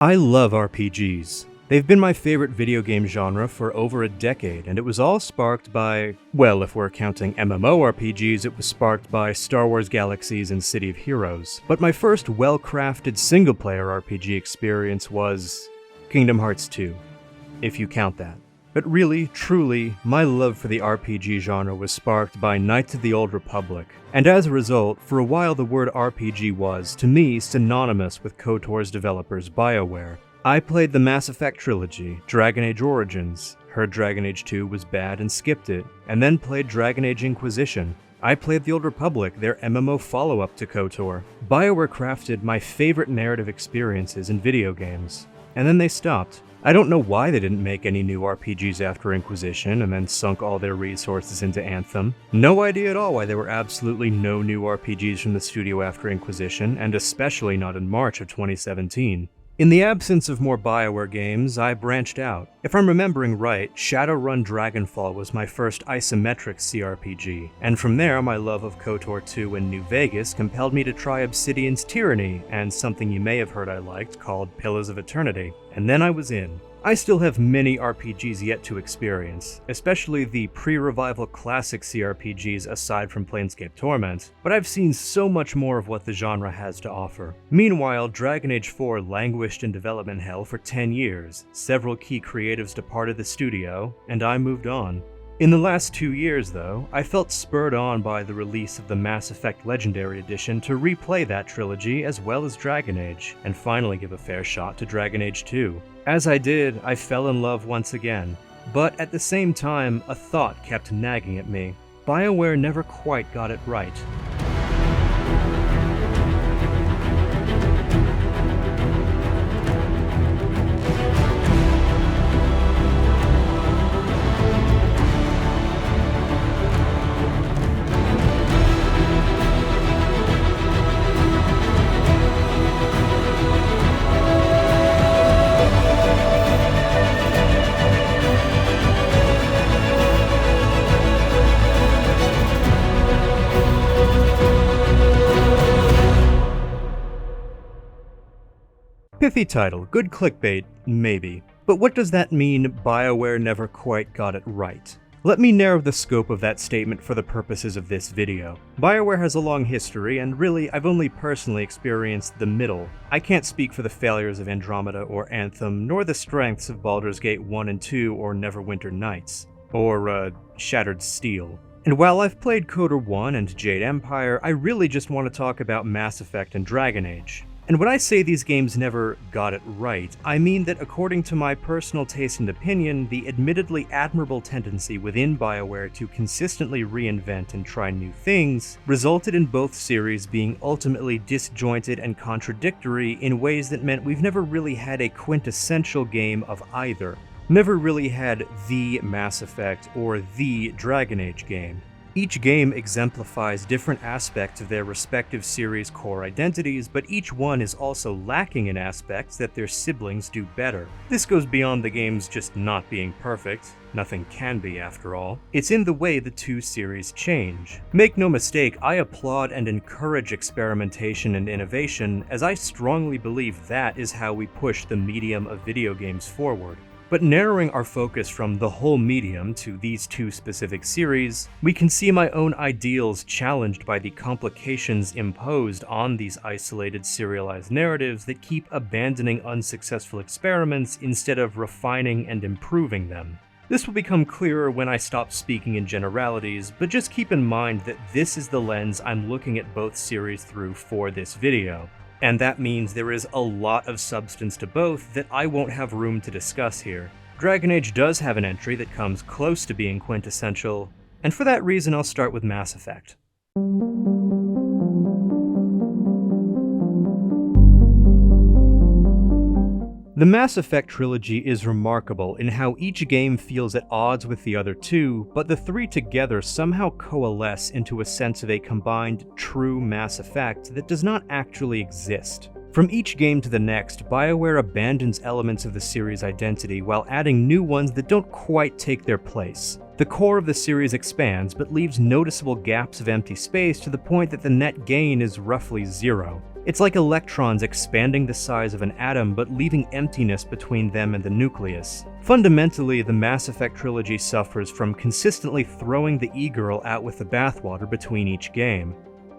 I love RPGs. They've been my favorite video game genre for over a decade, and it was all sparked by, well, if we're counting MMORPGs, it was sparked by Star Wars Galaxies and City of Heroes. But my first well-crafted single-player RPG experience was Kingdom Hearts 2, if you count that. But really, truly, my love for the RPG genre was sparked by Knights of the Old Republic, and as a result, for a while the word RPG was, to me, synonymous with KOTOR's developers BioWare. I played the Mass Effect Trilogy, Dragon Age Origins, heard Dragon Age 2 was bad and skipped it, and then played Dragon Age Inquisition. I played The Old Republic, their MMO follow-up to KOTOR. BioWare crafted my favorite narrative experiences in video games, and then they stopped. I don't know why they didn't make any new RPGs after Inquisition and then sunk all their resources into Anthem. No idea at all why there were absolutely no new RPGs from the studio after Inquisition, and especially not in March of 2017. In the absence of more BioWare games, I branched out. If I'm remembering right, Shadowrun Dragonfall was my first isometric CRPG, and from there my love of KOTOR 2 and New Vegas compelled me to try Obsidian's Tyranny, and something you may have heard I liked called Pillars of Eternity, and then I was in. I still have many RPGs yet to experience, especially the pre-revival classic CRPGs aside from Planescape Torment, but I've seen so much more of what the genre has to offer. Meanwhile, Dragon Age 4 languished in development hell for 10 years, several key creatives departed the studio, and I moved on. In the last 2 years, though, I felt spurred on by the release of the Mass Effect Legendary Edition to replay that trilogy as well as Dragon Age, and finally give a fair shot to Dragon Age 2. As I did, I fell in love once again, but at the same time, a thought kept nagging at me. BioWare never quite got it right. Pithy title, good clickbait, maybe. But what does that mean, BioWare never quite got it right? Let me narrow the scope of that statement for the purposes of this video. BioWare has a long history, and really, I've only personally experienced the middle. I can't speak for the failures of Andromeda or Anthem, nor the strengths of Baldur's Gate 1 and 2 or Neverwinter Nights, or, Shattered Steel. And while I've played KOTOR 1 and Jade Empire, I really just want to talk about Mass Effect and Dragon Age. And when I say these games never got it right, I mean that according to my personal taste and opinion, the admittedly admirable tendency within BioWare to consistently reinvent and try new things resulted in both series being ultimately disjointed and contradictory in ways that meant we've never really had a quintessential game of either. Never really had the Mass Effect or the Dragon Age game. Each game exemplifies different aspects of their respective series' core identities, but each one is also lacking in aspects that their siblings do better. This goes beyond the games just not being perfect. Nothing can be, after all. It's in the way the two series change. Make no mistake, I applaud and encourage experimentation and innovation, as I strongly believe that is how we push the medium of video games forward. But narrowing our focus from the whole medium to these two specific series, we can see my own ideals challenged by the complications imposed on these isolated serialized narratives that keep abandoning unsuccessful experiments instead of refining and improving them. This will become clearer when I stop speaking in generalities, but just keep in mind that this is the lens I'm looking at both series through for this video. And that means there is a lot of substance to both that I won't have room to discuss here. Dragon Age does have an entry that comes close to being quintessential, and for that reason I'll start with Mass Effect. The Mass Effect Trilogy is remarkable in how each game feels at odds with the other two, but the three together somehow coalesce into a sense of a combined, true Mass Effect that does not actually exist. From each game to the next, BioWare abandons elements of the series' identity while adding new ones that don't quite take their place. The core of the series expands, but leaves noticeable gaps of empty space to the point that the net gain is roughly zero. It's like electrons expanding the size of an atom but leaving emptiness between them and the nucleus. Fundamentally, the Mass Effect Trilogy suffers from consistently throwing the e-girl out with the bathwater between each game.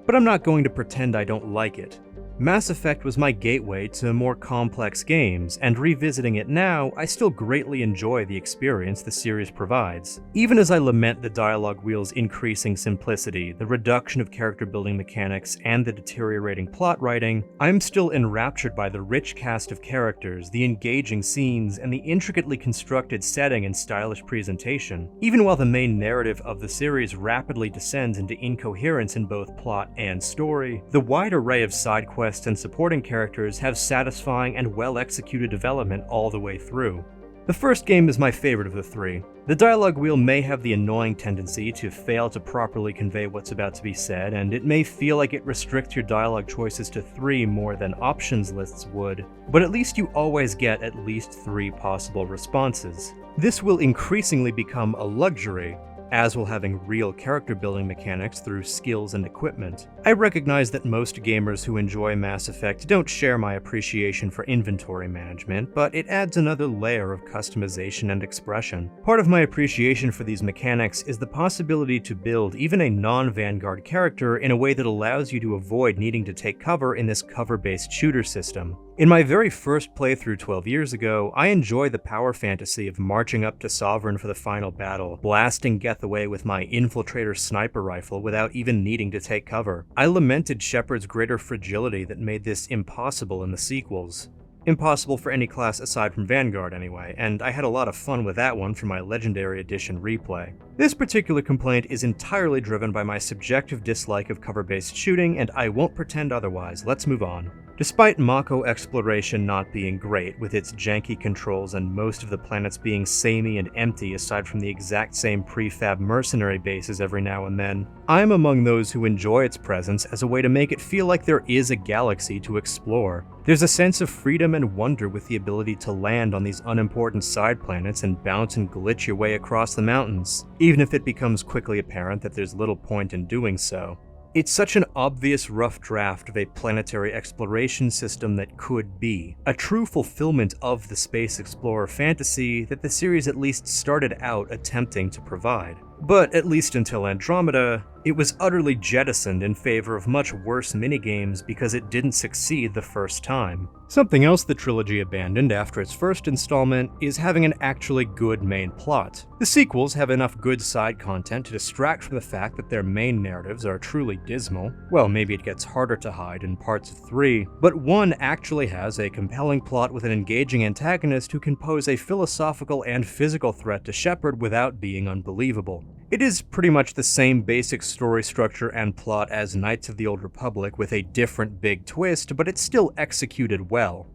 But I'm not going to pretend I don't like it. Mass Effect was my gateway to more complex games, and revisiting it now, I still greatly enjoy the experience the series provides. Even as I lament the dialogue wheel's increasing simplicity, the reduction of character building mechanics, and the deteriorating plot writing, I'm still enraptured by the rich cast of characters, the engaging scenes, and the intricately constructed setting and stylish presentation. Even while the main narrative of the series rapidly descends into incoherence in both plot and story, the wide array of side quests and supporting characters have satisfying and well-executed development all the way through. The first game is my favorite of the three. The dialogue wheel may have the annoying tendency to fail to properly convey what's about to be said, and it may feel like it restricts your dialogue choices to 3 more than options lists would, but at least you always get at least 3 possible responses. This will increasingly become a luxury, as will having real character building mechanics through skills and equipment. I recognize that most gamers who enjoy Mass Effect don't share my appreciation for inventory management, but it adds another layer of customization and expression. Part of my appreciation for these mechanics is the possibility to build even a non-Vanguard character in a way that allows you to avoid needing to take cover in this cover-based shooter system. In my very first playthrough 12 years ago, I enjoyed the power fantasy of marching up to Sovereign for the final battle, blasting Geth away with my infiltrator sniper rifle without even needing to take cover. I lamented Shepard's greater fragility that made this impossible in the sequels. Impossible for any class aside from Vanguard anyway, and I had a lot of fun with that one for my Legendary Edition replay. This particular complaint is entirely driven by my subjective dislike of cover-based shooting, and I won't pretend otherwise. Let's move on. Despite Mako exploration not being great, with its janky controls and most of the planets being samey and empty aside from the exact same prefab mercenary bases every now and then, I'm among those who enjoy its presence as a way to make it feel like there is a galaxy to explore. There's a sense of freedom and wonder with the ability to land on these unimportant side planets and bounce and glitch your way across the mountains, even if it becomes quickly apparent that there's little point in doing so. It's such an obvious rough draft of a planetary exploration system that could be, a true fulfillment of the space explorer fantasy that the series at least started out attempting to provide. But at least until Andromeda, it was utterly jettisoned in favor of much worse minigames because it didn't succeed the first time. Something else the trilogy abandoned after its first installment is having an actually good main plot. The sequels have enough good side content to distract from the fact that their main narratives are truly dismal. Well, maybe it gets harder to hide in parts of 3, but 1 actually has a compelling plot with an engaging antagonist who can pose a philosophical and physical threat to Shepard without being unbelievable. It is pretty much the same basic story structure and plot as Knights of the Old Republic with a different big twist, but it's still executed well.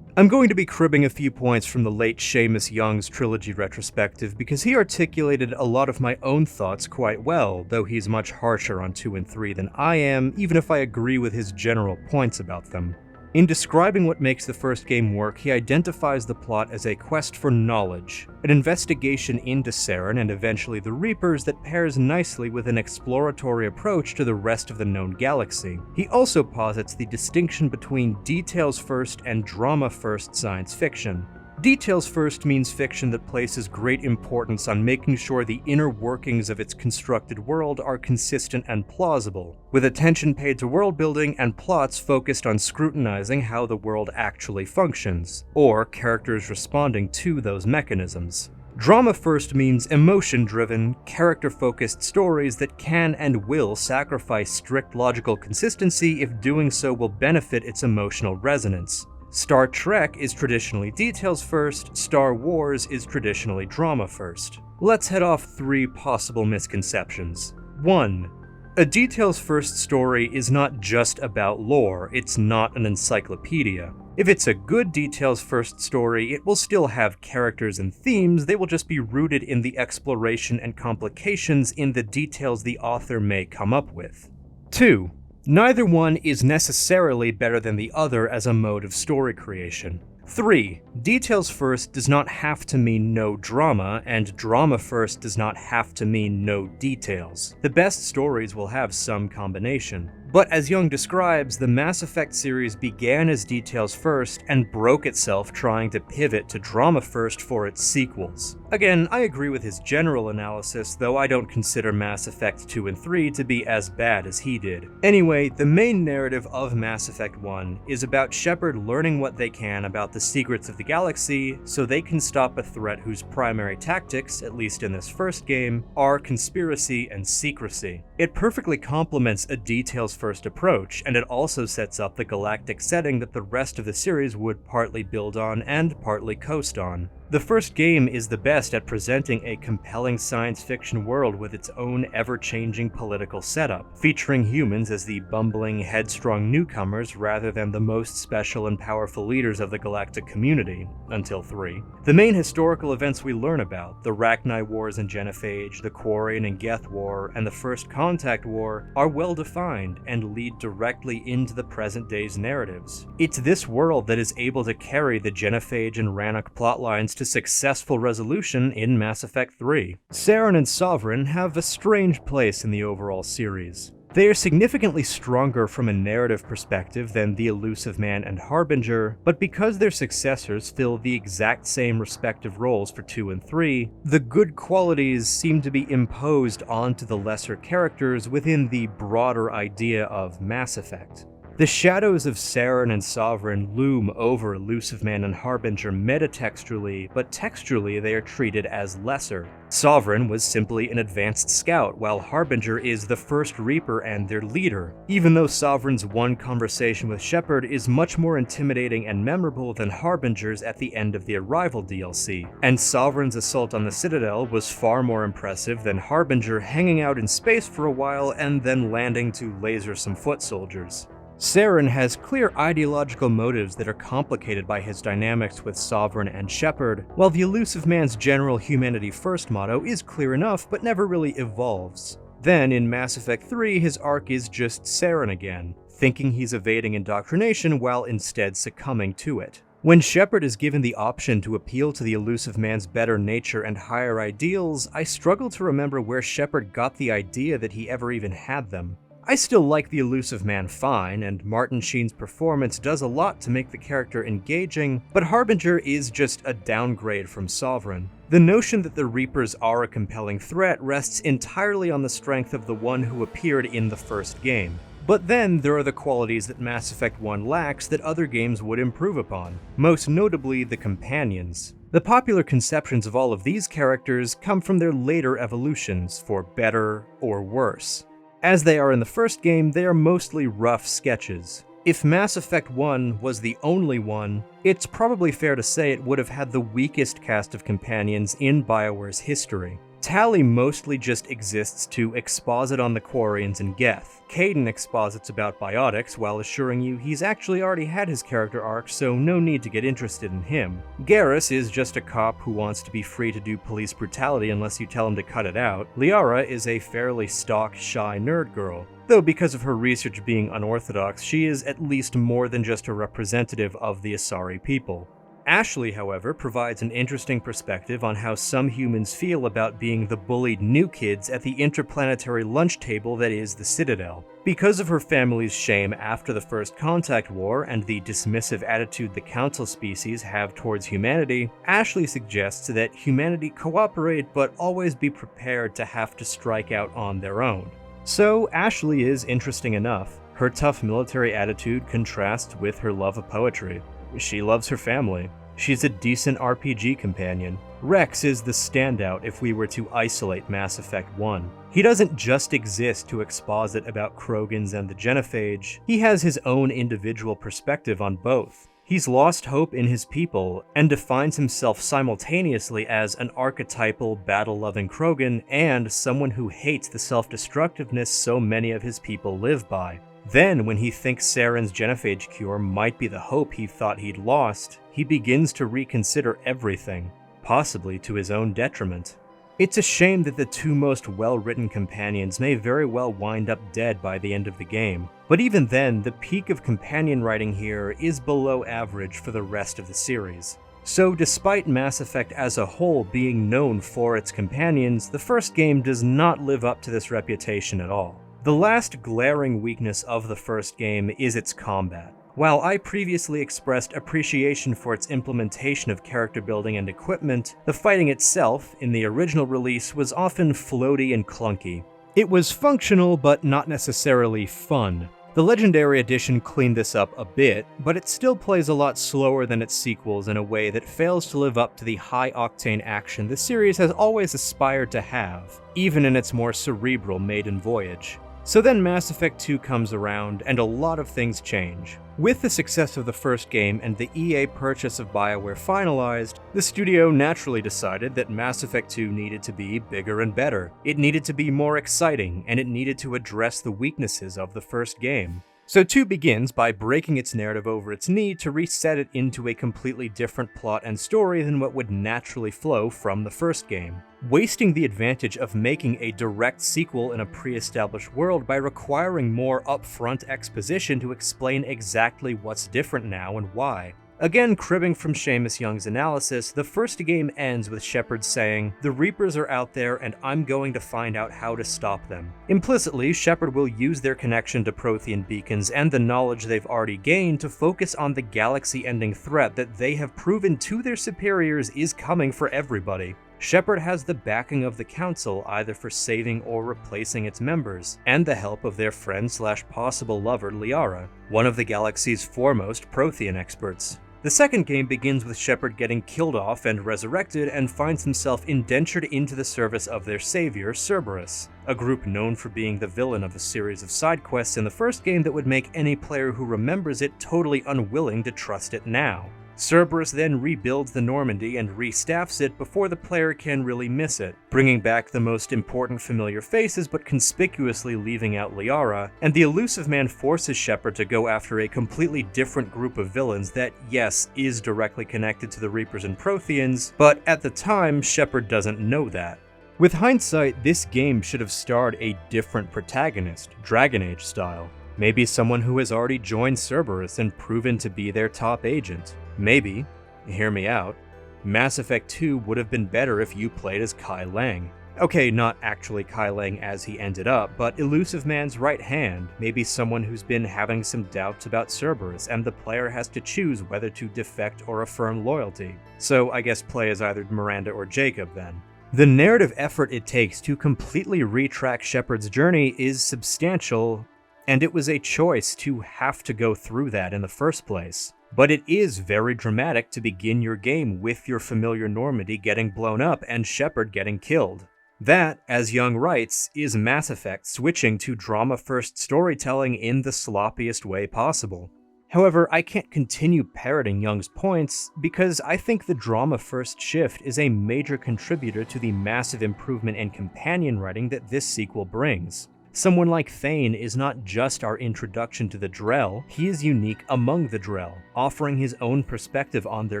I'm going to be cribbing a few points from the late Seamus Young's trilogy retrospective because he articulated a lot of my own thoughts quite well, though he's much harsher on 2 and 3 than I am, even if I agree with his general points about them. In describing what makes the first game work, he identifies the plot as a quest for knowledge, an investigation into Saren and eventually the Reapers that pairs nicely with an exploratory approach to the rest of the known galaxy. He also posits the distinction between details-first and drama-first science fiction. Details first means fiction that places great importance on making sure the inner workings of its constructed world are consistent and plausible, with attention paid to world building and plots focused on scrutinizing how the world actually functions, or characters responding to those mechanisms. Drama first means emotion-driven, character-focused stories that can and will sacrifice strict logical consistency if doing so will benefit its emotional resonance. Star Trek is traditionally details first, Star Wars is traditionally drama first. Let's head off 3 possible misconceptions. 1. A details first story is not just about lore, it's not an encyclopedia. If it's a good details first story, it will still have characters and themes, they will just be rooted in the exploration and complications in the details the author may come up with. 2. Neither one is necessarily better than the other as a mode of story creation. 3. Details first does not have to mean no drama, and drama first does not have to mean no details. The best stories will have some combination. But as Young describes, the Mass Effect series began as details first and broke itself trying to pivot to drama first for its sequels. Again, I agree with his general analysis, though I don't consider Mass Effect 2 and 3 to be as bad as he did. Anyway, the main narrative of Mass Effect 1 is about Shepard learning what they can about the secrets of the galaxy so they can stop a threat whose primary tactics, at least in this first game, are conspiracy and secrecy. It perfectly complements a details-first approach, and it also sets up the galactic setting that the rest of the series would partly build on and partly coast on. The first game is the best at presenting a compelling science fiction world with its own ever-changing political setup, featuring humans as the bumbling, headstrong newcomers rather than the most special and powerful leaders of the galactic community, until 3. The main historical events we learn about, the Rachni Wars and Genophage, the Quarian and Geth War, and the First Contact War, are well defined and lead directly into the present day's narratives. It's this world that is able to carry the Genophage and Rannoch plotlines to successful resolution in Mass Effect 3. Saren and Sovereign have a strange place in the overall series. They are significantly stronger from a narrative perspective than the Elusive Man and Harbinger, but because their successors fill the exact same respective roles for 2 and 3, the good qualities seem to be imposed onto the lesser characters within the broader idea of Mass Effect. The shadows of Saren and Sovereign loom over Elusive Man and Harbinger metatextually, but textually they are treated as lesser. Sovereign was simply an advanced scout, while Harbinger is the first Reaper and their leader, even though Sovereign's one conversation with Shepard is much more intimidating and memorable than Harbinger's at the end of the Arrival DLC, and Sovereign's assault on the Citadel was far more impressive than Harbinger hanging out in space for a while and then landing to laser some foot soldiers. Saren has clear ideological motives that are complicated by his dynamics with Sovereign and Shepard, while the Elusive Man's general humanity first motto is clear enough but never really evolves. Then, in Mass Effect 3, his arc is just Saren again, thinking he's evading indoctrination while instead succumbing to it. When Shepard is given the option to appeal to the Elusive Man's better nature and higher ideals, I struggle to remember where Shepard got the idea that he ever even had them. I still like the Elusive Man fine, and Martin Sheen's performance does a lot to make the character engaging, but Harbinger is just a downgrade from Sovereign. The notion that the Reapers are a compelling threat rests entirely on the strength of the one who appeared in the first game. But then there are the qualities that Mass Effect 1 lacks that other games would improve upon, most notably the companions. The popular conceptions of all of these characters come from their later evolutions, for better or worse. As they are in the first game, they are mostly rough sketches. If Mass Effect 1 was the only one, it's probably fair to say it would have had the weakest cast of companions in BioWare's history. Tali mostly just exists to exposit on the Quarians and Geth. Kaidan exposits about biotics while assuring you he's actually already had his character arc, so no need to get interested in him. Garrus is just a cop who wants to be free to do police brutality unless you tell him to cut it out. Liara is a fairly stock, shy nerd girl, though because of her research being unorthodox, she is at least more than just a representative of the Asari people. Ashley, however, provides an interesting perspective on how some humans feel about being the bullied new kids at the interplanetary lunch table that is the Citadel. Because of her family's shame after the First Contact War and the dismissive attitude the Council species have towards humanity, Ashley suggests that humanity cooperate but always be prepared to have to strike out on their own. So Ashley is interesting enough. Her tough military attitude contrasts with her love of poetry. She loves her family. She's a decent RPG companion. Rex is the standout if we were to isolate Mass Effect 1. He doesn't just exist to exposit about Krogans and the Genophage, he has his own individual perspective on both. He's lost hope in his people, and defines himself simultaneously as an archetypal, battle-loving Krogan and someone who hates the self-destructiveness so many of his people live by. Then, when he thinks Saren's genophage cure might be the hope he thought he'd lost, he begins to reconsider everything, possibly to his own detriment. It's a shame that the two most well-written companions may very well wind up dead by the end of the game, but even then, the peak of companion writing here is below average for the rest of the series. So despite Mass Effect as a whole being known for its companions, the first game does not live up to this reputation at all. The last glaring weakness of the first game is its combat. While I previously expressed appreciation for its implementation of character building and equipment, the fighting itself, in the original release, was often floaty and clunky. It was functional, but not necessarily fun. The Legendary Edition cleaned this up a bit, but it still plays a lot slower than its sequels in a way that fails to live up to the high-octane action the series has always aspired to have, even in its more cerebral maiden voyage. So then Mass Effect 2 comes around, and a lot of things change. With the success of the first game and the EA purchase of BioWare finalized, the studio naturally decided that Mass Effect 2 needed to be bigger and better. It needed to be more exciting, and it needed to address the weaknesses of the first game. So 2 begins by breaking its narrative over its need to reset it into a completely different plot and story than what would naturally flow from the first game, wasting the advantage of making a direct sequel in a pre-established world by requiring more upfront exposition to explain exactly what's different now and why. Again, cribbing from Seamus Young's analysis, the first game ends with Shepard saying, "The Reapers are out there and I'm going to find out how to stop them." Implicitly, Shepard will use their connection to Prothean beacons and the knowledge they've already gained to focus on the galaxy-ending threat that they have proven to their superiors is coming for everybody. Shepard has the backing of the Council either for saving or replacing its members, and the help of their friend/possible lover Liara, one of the galaxy's foremost Prothean experts. The second game begins with Shepard getting killed off and resurrected and finds himself indentured into the service of their savior, Cerberus, a group known for being the villain of a series of side quests in the first game that would make any player who remembers it totally unwilling to trust it now. Cerberus then rebuilds the Normandy and restaffs it before the player can really miss it, bringing back the most important familiar faces but conspicuously leaving out Liara, and the Elusive Man forces Shepard to go after a completely different group of villains that, yes, is directly connected to the Reapers and Protheans, but at the time, Shepard doesn't know that. With hindsight, this game should have starred a different protagonist, Dragon Age style. Maybe someone who has already joined Cerberus and proven to be their top agent. Maybe, hear me out, Mass Effect 2 would have been better if you played as Kai Lang. Okay, not actually Kai Lang as he ended up, but Elusive Man's right hand, maybe someone who's been having some doubts about Cerberus, and the player has to choose whether to defect or affirm loyalty. So I guess play as either Miranda or Jacob then. The narrative effort it takes to completely retrack Shepard's journey is substantial, and it was a choice to have to go through that in the first place. But it is very dramatic to begin your game with your familiar Normandy getting blown up and Shepard getting killed. That, as Young writes, is Mass Effect switching to drama-first storytelling in the sloppiest way possible. However, I can't continue parroting Young's points because I think the drama-first shift is a major contributor to the massive improvement in companion writing that this sequel brings. Someone like Thane is not just our introduction to the Drell, he is unique among the Drell, offering his own perspective on their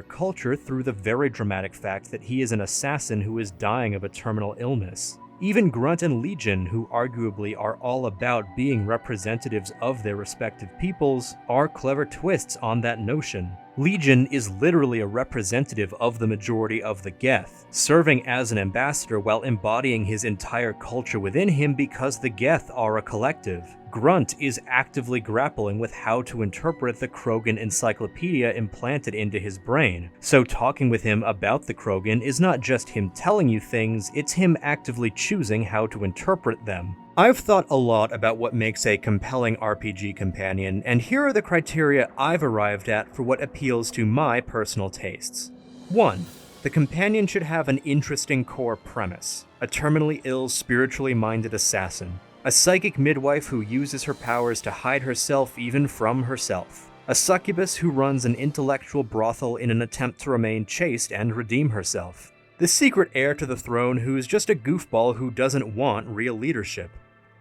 culture through the very dramatic fact that he is an assassin who is dying of a terminal illness. Even Grunt and Legion, who arguably are all about being representatives of their respective peoples, are clever twists on that notion. Legion is literally a representative of the majority of the Geth, serving as an ambassador while embodying his entire culture within him because the Geth are a collective. Grunt is actively grappling with how to interpret the Krogan encyclopedia implanted into his brain, so talking with him about the Krogan is not just him telling you things, it's him actively choosing how to interpret them. I've thought a lot about what makes a compelling RPG companion, and here are the criteria I've arrived at for what appeals to my personal tastes. 1. The companion should have an interesting core premise. A terminally ill, spiritually minded assassin. A psychic midwife who uses her powers to hide herself even from herself. A succubus who runs an intellectual brothel in an attempt to remain chaste and redeem herself. The secret heir to the throne who's just a goofball who doesn't want real leadership.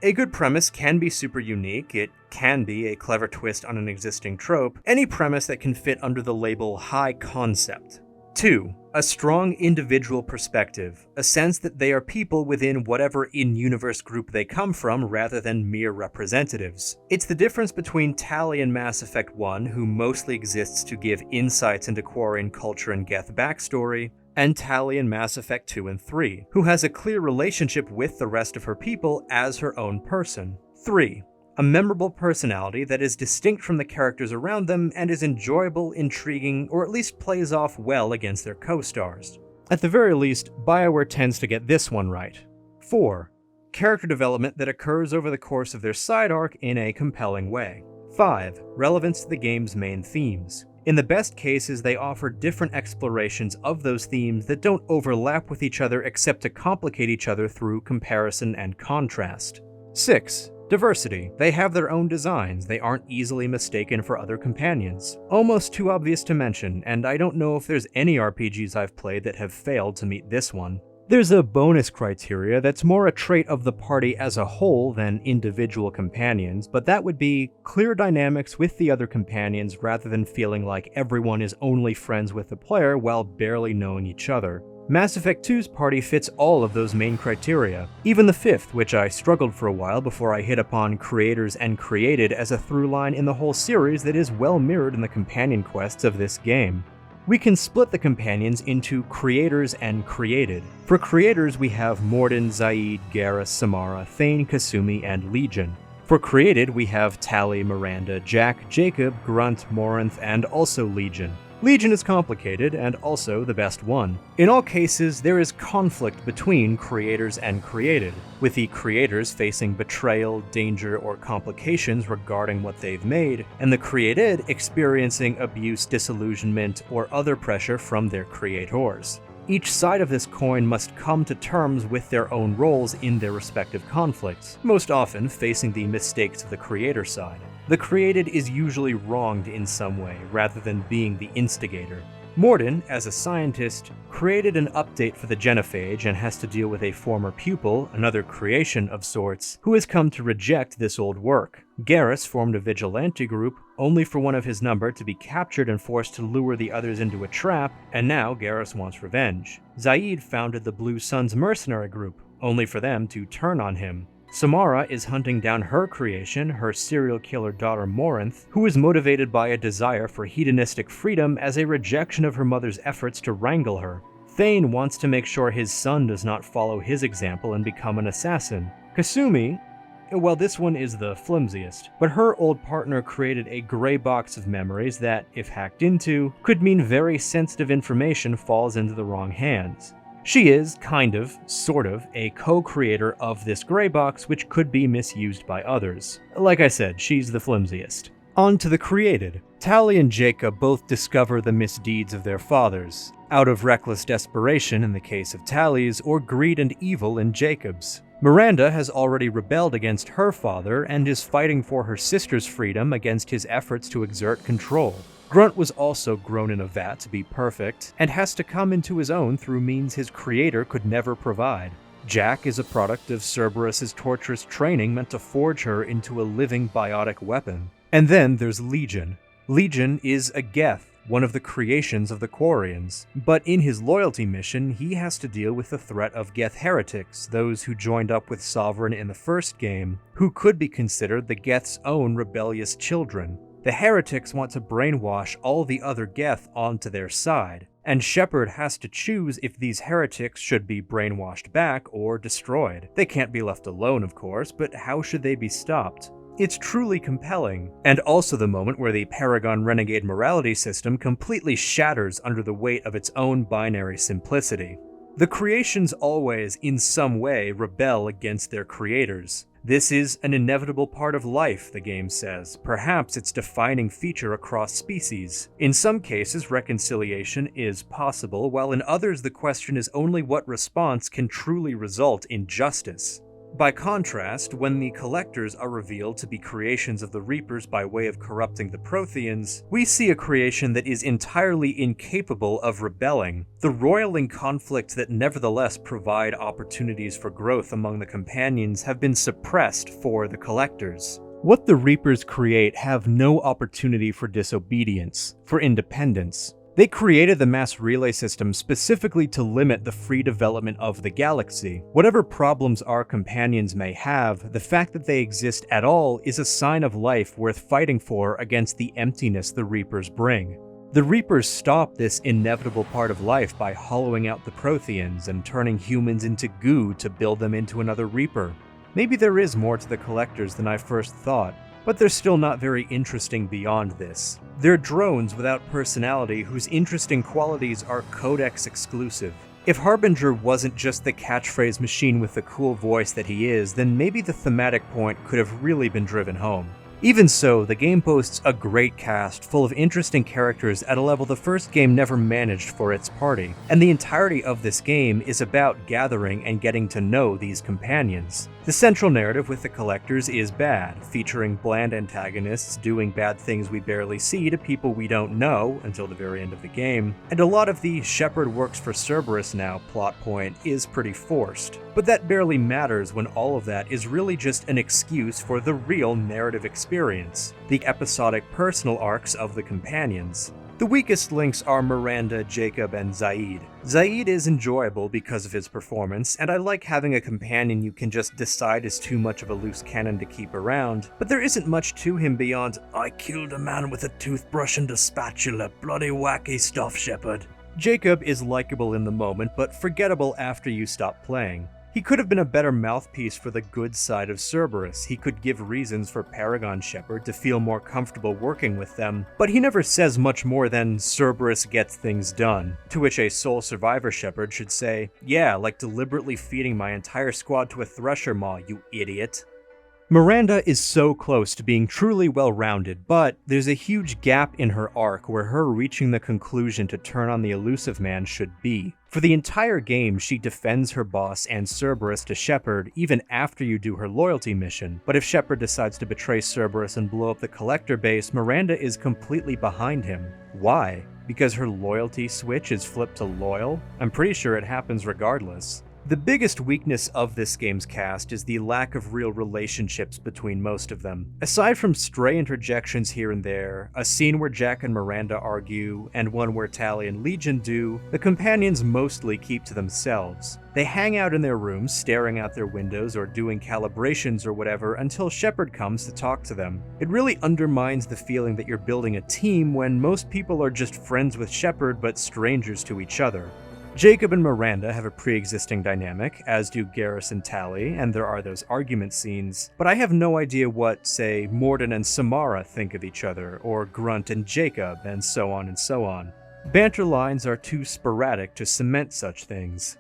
A good premise can be super unique, it can be a clever twist on an existing trope, any premise that can fit under the label high concept. 2. A strong individual perspective, a sense that they are people within whatever in-universe group they come from rather than mere representatives. It's the difference between Tali in Mass Effect 1, who mostly exists to give insights into Quarian culture and Geth backstory, and Tali in Mass Effect 2 and 3, who has a clear relationship with the rest of her people as her own person. 3. A memorable personality that is distinct from the characters around them and is enjoyable, intriguing, or at least plays off well against their co-stars. At the very least, BioWare tends to get this one right. 4. Character development that occurs over the course of their side arc in a compelling way. 5. Relevance to the game's main themes. In the best cases, they offer different explorations of those themes that don't overlap with each other except to complicate each other through comparison and contrast. 6. Diversity. They have their own designs, they aren't easily mistaken for other companions. Almost too obvious to mention, and I don't know if there's any RPGs I've played that have failed to meet this one. There's a bonus criteria that's more a trait of the party as a whole than individual companions, but that would be clear dynamics with the other companions rather than feeling like everyone is only friends with the player while barely knowing each other. Mass Effect 2's party fits all of those main criteria, even the 5th, which I struggled for a while before I hit upon creators and created as a through line in the whole series that is well mirrored in the companion quests of this game. We can split the companions into creators and created. For creators, we have Mordin, Zaid, Garrus, Samara, Thane, Kasumi, and Legion. For created, we have Tali, Miranda, Jack, Jacob, Grunt, Morinth, and also Legion. Legion is complicated, and also the best one. In all cases, there is conflict between creators and created, with the creators facing betrayal, danger, or complications regarding what they've made, and the created experiencing abuse, disillusionment, or other pressure from their creators. Each side of this coin must come to terms with their own roles in their respective conflicts, most often facing the mistakes of the creator side. The created is usually wronged in some way, rather than being the instigator. Mordin, as a scientist, created an update for the genophage and has to deal with a former pupil, another creation of sorts, who has come to reject this old work. Garrus formed a vigilante group, only for one of his number to be captured and forced to lure the others into a trap, and now Garrus wants revenge. Zaid founded the Blue Suns mercenary group, only for them to turn on him. Samara is hunting down her creation, her serial killer daughter Morinth, who is motivated by a desire for hedonistic freedom as a rejection of her mother's efforts to wrangle her. Thane wants to make sure his son does not follow his example and become an assassin. Kasumi, well, this one is the flimsiest, but her old partner created a gray box of memories that, if hacked into, could mean very sensitive information falls into the wrong hands. She is, sort of, a co-creator of this gray box which could be misused by others. Like I said, she's the flimsiest. On to the created. Tali and Jacob both discover the misdeeds of their fathers, out of reckless desperation in the case of Tali's, or greed and evil in Jacob's. Miranda has already rebelled against her father and is fighting for her sister's freedom against his efforts to exert control. Grunt was also grown in a vat to be perfect, and has to come into his own through means his creator could never provide. Jack is a product of Cerberus's torturous training meant to forge her into a living biotic weapon. And then there's Legion. Legion is a Geth, one of the creations of the Quarians, but in his loyalty mission, he has to deal with the threat of Geth heretics, those who joined up with Sovereign in the first game, who could be considered the Geth's own rebellious children. The heretics want to brainwash all the other Geth onto their side, and Shepard has to choose if these heretics should be brainwashed back or destroyed. They can't be left alone, of course, but how should they be stopped? It's truly compelling, and also the moment where the Paragon Renegade morality system completely shatters under the weight of its own binary simplicity. The creations always, in some way, rebel against their creators. This is an inevitable part of life, the game says, perhaps its defining feature across species. In some cases, reconciliation is possible, while in others the question is only what response can truly result in justice. By contrast, when the Collectors are revealed to be creations of the Reapers by way of corrupting the Protheans, we see a creation that is entirely incapable of rebelling. The roiling conflict that nevertheless provide opportunities for growth among the companions have been suppressed for the Collectors. What the Reapers create have no opportunity for disobedience, for independence. They created the mass relay system specifically to limit the free development of the galaxy. Whatever problems our companions may have, the fact that they exist at all is a sign of life worth fighting for against the emptiness the Reapers bring. The Reapers stop this inevitable part of life by hollowing out the Protheans and turning humans into goo to build them into another Reaper. Maybe there is more to the collectors than I first thought, but they're still not very interesting beyond this. They're drones without personality whose interesting qualities are codex exclusive. If Harbinger wasn't just the catchphrase machine with the cool voice that he is, then maybe the thematic point could have really been driven home. Even so, the game boasts a great cast full of interesting characters at a level the first game never managed for its party, and the entirety of this game is about gathering and getting to know these companions. The central narrative with the collectors is bad, featuring bland antagonists doing bad things we barely see to people we don't know until the very end of the game, and a lot of the Shepard works for Cerberus now plot point is pretty forced. But that barely matters when all of that is really just an excuse for the real narrative experience, the episodic personal arcs of the companions. The weakest links are Miranda, Jacob, and Zaid. Zaid is enjoyable because of his performance, and I like having a companion you can just decide is too much of a loose cannon to keep around, but there isn't much to him beyond, "I killed a man with a toothbrush and a spatula, bloody wacky stuff, Shepard." Jacob is likable in the moment, but forgettable after you stop playing. He could have been a better mouthpiece for the good side of Cerberus. He could give reasons for Paragon Shepard to feel more comfortable working with them, but he never says much more than "Cerberus gets things done," to which a sole survivor Shepard should say, "Yeah, like deliberately feeding my entire squad to a thresher maw, you idiot." Miranda is so close to being truly well-rounded, but there's a huge gap in her arc where her reaching the conclusion to turn on the elusive man should be. For the entire game, she defends her boss and Cerberus to Shepard even after you do her loyalty mission, but if Shepard decides to betray Cerberus and blow up the collector base, Miranda is completely behind him. Why? Because her loyalty switch is flipped to loyal? I'm pretty sure it happens regardless. The biggest weakness of this game's cast is the lack of real relationships between most of them. Aside from stray interjections here and there, a scene where Jack and Miranda argue, and one where Tali and Legion do, the companions mostly keep to themselves. They hang out in their rooms, staring out their windows or doing calibrations or whatever until Shepard comes to talk to them. It really undermines the feeling that you're building a team when most people are just friends with Shepard but strangers to each other. Jacob and Miranda have a pre-existing dynamic, as do Garrus and Tali, and there are those argument scenes, but I have no idea what, say, Mordin and Samara think of each other, or Grunt and Jacob, and so on and so on. Banter lines are too sporadic to cement such things.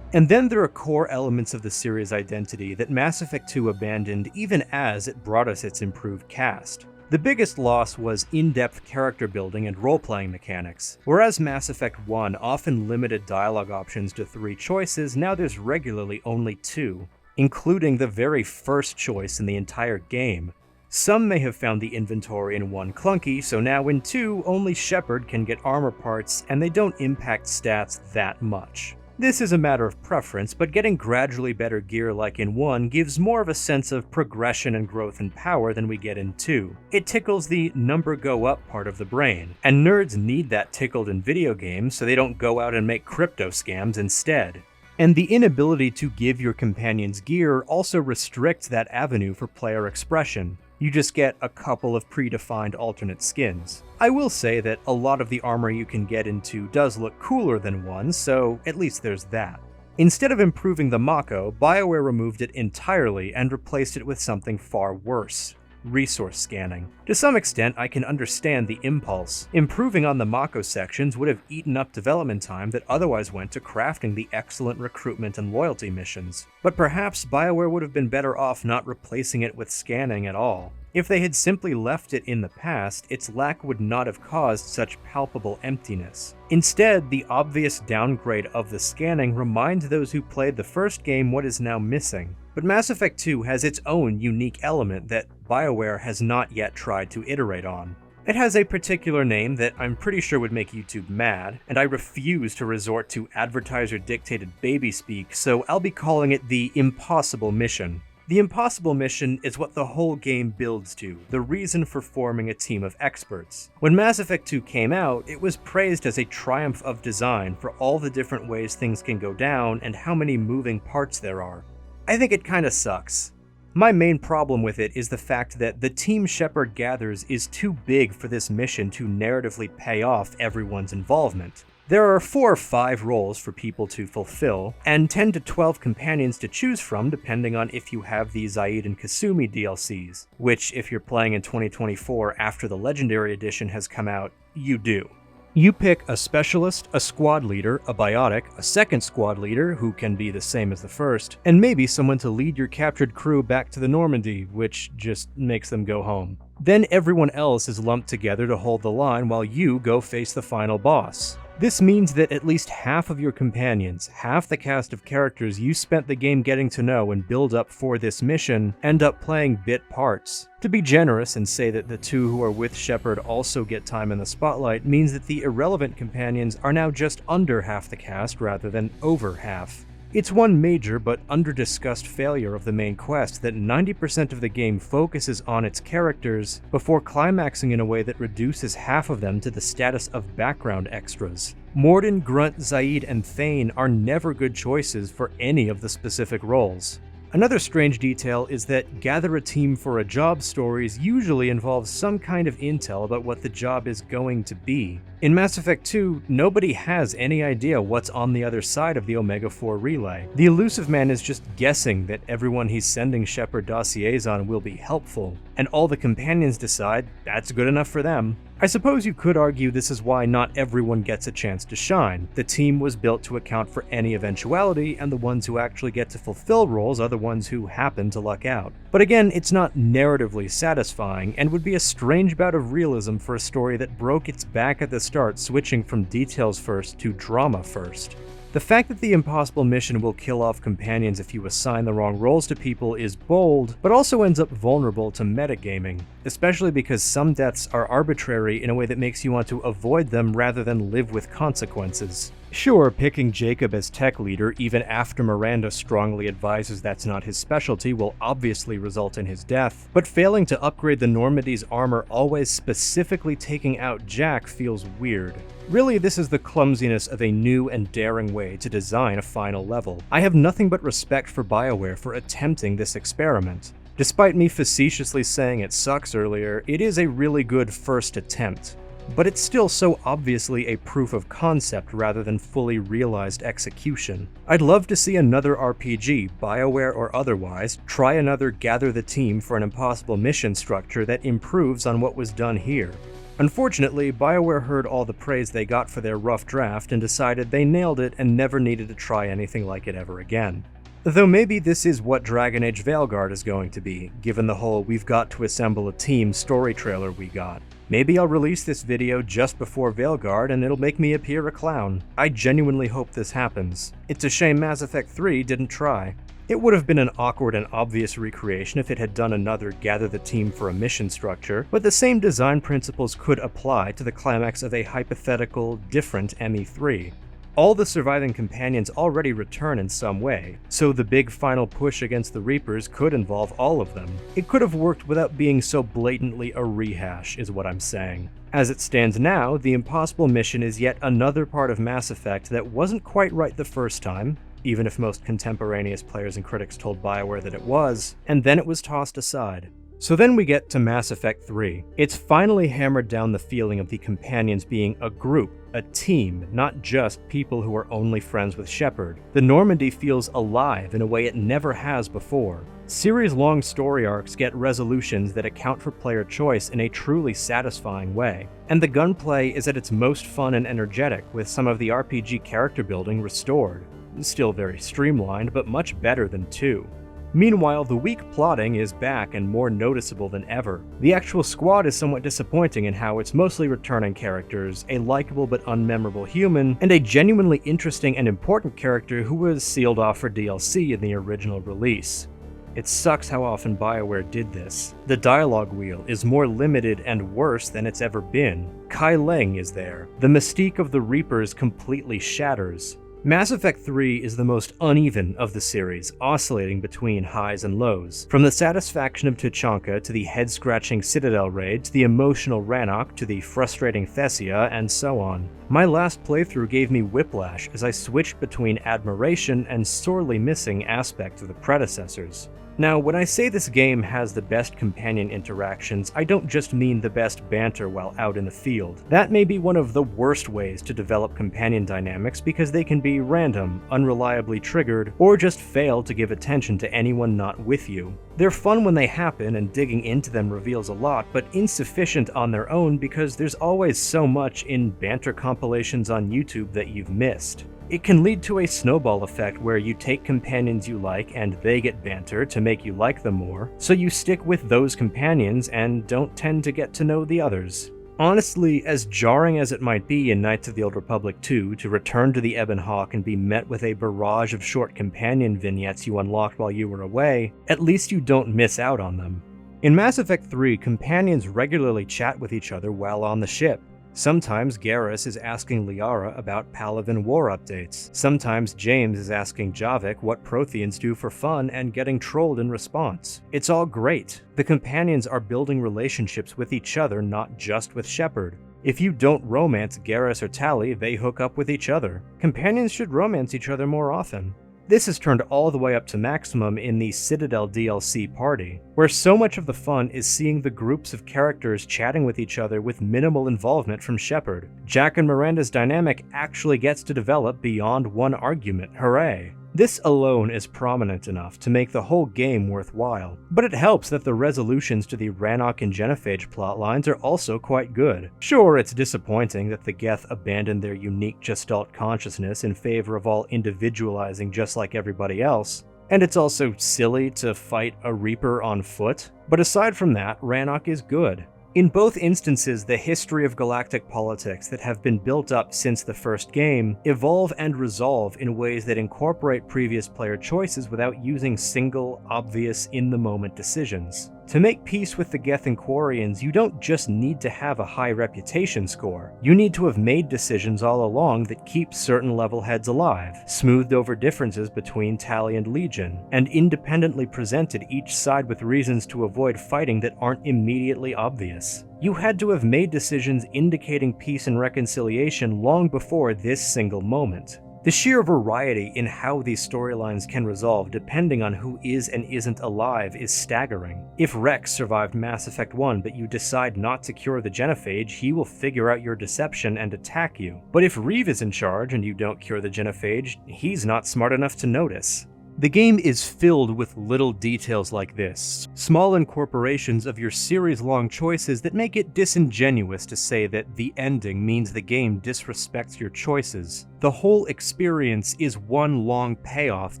And then there are core elements of the series' identity that Mass Effect 2 abandoned even as it brought us its improved cast. The biggest loss was in-depth character building and role-playing mechanics. Whereas Mass Effect 1 often limited dialogue options to 3 choices, now there's regularly only 2, including the very first choice in the entire game. Some may have found the inventory in 1 clunky, so now in 2, only Shepard can get armor parts, and they don't impact stats that much. This is a matter of preference, but getting gradually better gear like in 1 gives more of a sense of progression and growth in power than we get in 2. It tickles the number go up part of the brain, and nerds need that tickled in video games so they don't go out and make crypto scams instead. And the inability to give your companions gear also restricts that avenue for player expression. You just get a couple of predefined alternate skins. I will say that a lot of the armor you can get into does look cooler than 1, so at least there's that. Instead of improving the Mako, BioWare removed it entirely and replaced it with something far worse: resource scanning. To some extent, I can understand the impulse. Improving on the Mako sections would have eaten up development time that otherwise went to crafting the excellent recruitment and loyalty missions. But perhaps BioWare would have been better off not replacing it with scanning at all. If they had simply left it in the past, its lack would not have caused such palpable emptiness. Instead, the obvious downgrade of the scanning reminds those who played the first game what is now missing. But Mass Effect 2 has its own unique element that BioWare has not yet tried to iterate on. It has a particular name that I'm pretty sure would make YouTube mad, and I refuse to resort to advertiser-dictated baby speak, so I'll be calling it the Impossible Mission. The Impossible Mission is what the whole game builds to, the reason for forming a team of experts. When Mass Effect 2 came out, it was praised as a triumph of design for all the different ways things can go down and how many moving parts there are. I think it kinda sucks. My main problem with it is the fact that the team Shepard gathers is too big for this mission to narratively pay off everyone's involvement. There are 4 or 5 roles for people to fulfill, and 10 to 12 companions to choose from depending on if you have the Zaid and Kasumi DLCs, which, if you're playing in 2024 after the Legendary Edition has come out, you do. You pick a specialist, a squad leader, a biotic, a second squad leader, who can be the same as the first, and maybe someone to lead your captured crew back to the Normandy, which just makes them go home. Then everyone else is lumped together to hold the line while you go face the final boss. This means that at least half of your companions, half the cast of characters you spent the game getting to know and build up for this mission, end up playing bit parts. To be generous and say that the 2 who are with Shepard also get time in the spotlight means that the irrelevant companions are now just under half the cast rather than over half. It's one major but under-discussed failure of the main quest that 90% of the game focuses on its characters before climaxing in a way that reduces half of them to the status of background extras. Mordin, Grunt, Zaid, and Thane are never good choices for any of the specific roles. Another strange detail is that gather a team for a job stories usually involve some kind of intel about what the job is going to be. In Mass Effect 2, nobody has any idea what's on the other side of the Omega-4 relay. The Elusive Man is just guessing that everyone he's sending Shepard dossiers on will be helpful, and all the companions decide that's good enough for them. I suppose you could argue this is why not everyone gets a chance to shine. The team was built to account for any eventuality, and the ones who actually get to fulfill roles are the ones who happen to luck out. But again, it's not narratively satisfying, and would be a strange bout of realism for a story that broke its back at the start, switching from details first to drama first. The fact that the impossible mission will kill off companions if you assign the wrong roles to people is bold, but also ends up vulnerable to metagaming, especially because some deaths are arbitrary in a way that makes you want to avoid them rather than live with consequences. Sure, picking Jacob as tech leader even after Miranda strongly advises that's not his specialty will obviously result in his death, but failing to upgrade the Normandy's armor always specifically taking out Jack feels weird. Really, this is the clumsiness of a new and daring way to design a final level. I have nothing but respect for BioWare for attempting this experiment. Despite me facetiously saying it sucks earlier, it is a really good first attempt. But it's still so obviously a proof of concept rather than fully realized execution. I'd love to see another RPG, BioWare or otherwise, try another gather the team for an impossible mission structure that improves on what was done here. Unfortunately, BioWare heard all the praise they got for their rough draft and decided they nailed it and never needed to try anything like it ever again. Though maybe this is what Dragon Age Veilguard is going to be, given the whole "we've got to assemble a team" story trailer we got. Maybe I'll release this video just before Veilguard and it'll make me appear a clown. I genuinely hope this happens. It's a shame Mass Effect 3 didn't try. It would have been an awkward and obvious recreation if it had done another gather the team for a mission structure, but the same design principles could apply to the climax of a hypothetical, different ME3. All the surviving companions already return in some way, so the big final push against the Reapers could involve all of them. It could have worked without being so blatantly a rehash, is what I'm saying. As it stands now, the impossible mission is yet another part of Mass Effect that wasn't quite right the first time, even if most contemporaneous players and critics told BioWare that it was, and then it was tossed aside. So then we get to Mass Effect 3. It's finally hammered down the feeling of the companions being a group, a team, not just people who are only friends with Shepard. The Normandy feels alive in a way it never has before. Series-long story arcs get resolutions that account for player choice in a truly satisfying way. And the gunplay is at its most fun and energetic, with some of the RPG character building restored. Still very streamlined, but much better than 2. Meanwhile, the weak plotting is back and more noticeable than ever. The actual squad is somewhat disappointing in how it's mostly returning characters, a likable but unmemorable human, and a genuinely interesting and important character who was sealed off for DLC in the original release. It sucks how often BioWare did this. The dialogue wheel is more limited and worse than it's ever been. Kai Leng is there. The mystique of the Reapers completely shatters. Mass Effect 3 is the most uneven of the series, oscillating between highs and lows. From the satisfaction of Tuchanka to the head-scratching Citadel raid to the emotional Rannoch to the frustrating Thessia, and so on. My last playthrough gave me whiplash as I switched between admiration and sorely missing aspects of the predecessors. Now, when I say this game has the best companion interactions, I don't just mean the best banter while out in the field. That may be one of the worst ways to develop companion dynamics because they can be random, unreliably triggered, or just fail to give attention to anyone not with you. They're fun when they happen and digging into them reveals a lot, but insufficient on their own because there's always so much in banter compilations on YouTube that you've missed. It can lead to a snowball effect where you take companions you like and they get banter to make you like them more, so you stick with those companions and don't tend to get to know the others. Honestly, as jarring as it might be in Knights of the Old Republic 2 to return to the Ebon Hawk and be met with a barrage of short companion vignettes you unlocked while you were away, at least you don't miss out on them. In Mass Effect 3, companions regularly chat with each other while on the ship. Sometimes Garrus is asking Liara about Palaven War updates. Sometimes James is asking Javik what Protheans do for fun and getting trolled in response. It's all great. The companions are building relationships with each other, not just with Shepard. If you don't romance Garrus or Tali, they hook up with each other. Companions should romance each other more often. This is turned all the way up to maximum in the Citadel DLC party, where so much of the fun is seeing the groups of characters chatting with each other with minimal involvement from Shepard. Jack and Miranda's dynamic actually gets to develop beyond one argument, hooray! This alone is prominent enough to make the whole game worthwhile, but it helps that the resolutions to the Rannoch and Genophage plotlines are also quite good. Sure, it's disappointing that the Geth abandoned their unique Gestalt consciousness in favor of all individualizing just like everybody else, and it's also silly to fight a Reaper on foot, but aside from that, Rannoch is good. In both instances, the history of galactic politics that have been built up since the first game evolve and resolve in ways that incorporate previous player choices without using single, obvious, in-the-moment decisions. To make peace with the Geth and Quarians, you don't just need to have a high reputation score. You need to have made decisions all along that keep certain level heads alive, smoothed over differences between Tali and Legion, and independently presented each side with reasons to avoid fighting that aren't immediately obvious. You had to have made decisions indicating peace and reconciliation long before this single moment. The sheer variety in how these storylines can resolve depending on who is and isn't alive is staggering. If Rex survived Mass Effect 1 but you decide not to cure the Genophage, he will figure out your deception and attack you. But if Reeve is in charge and you don't cure the Genophage, he's not smart enough to notice. The game is filled with little details like this, small incorporations of your series-long choices that make it disingenuous to say that the ending means the game disrespects your choices. The whole experience is one long payoff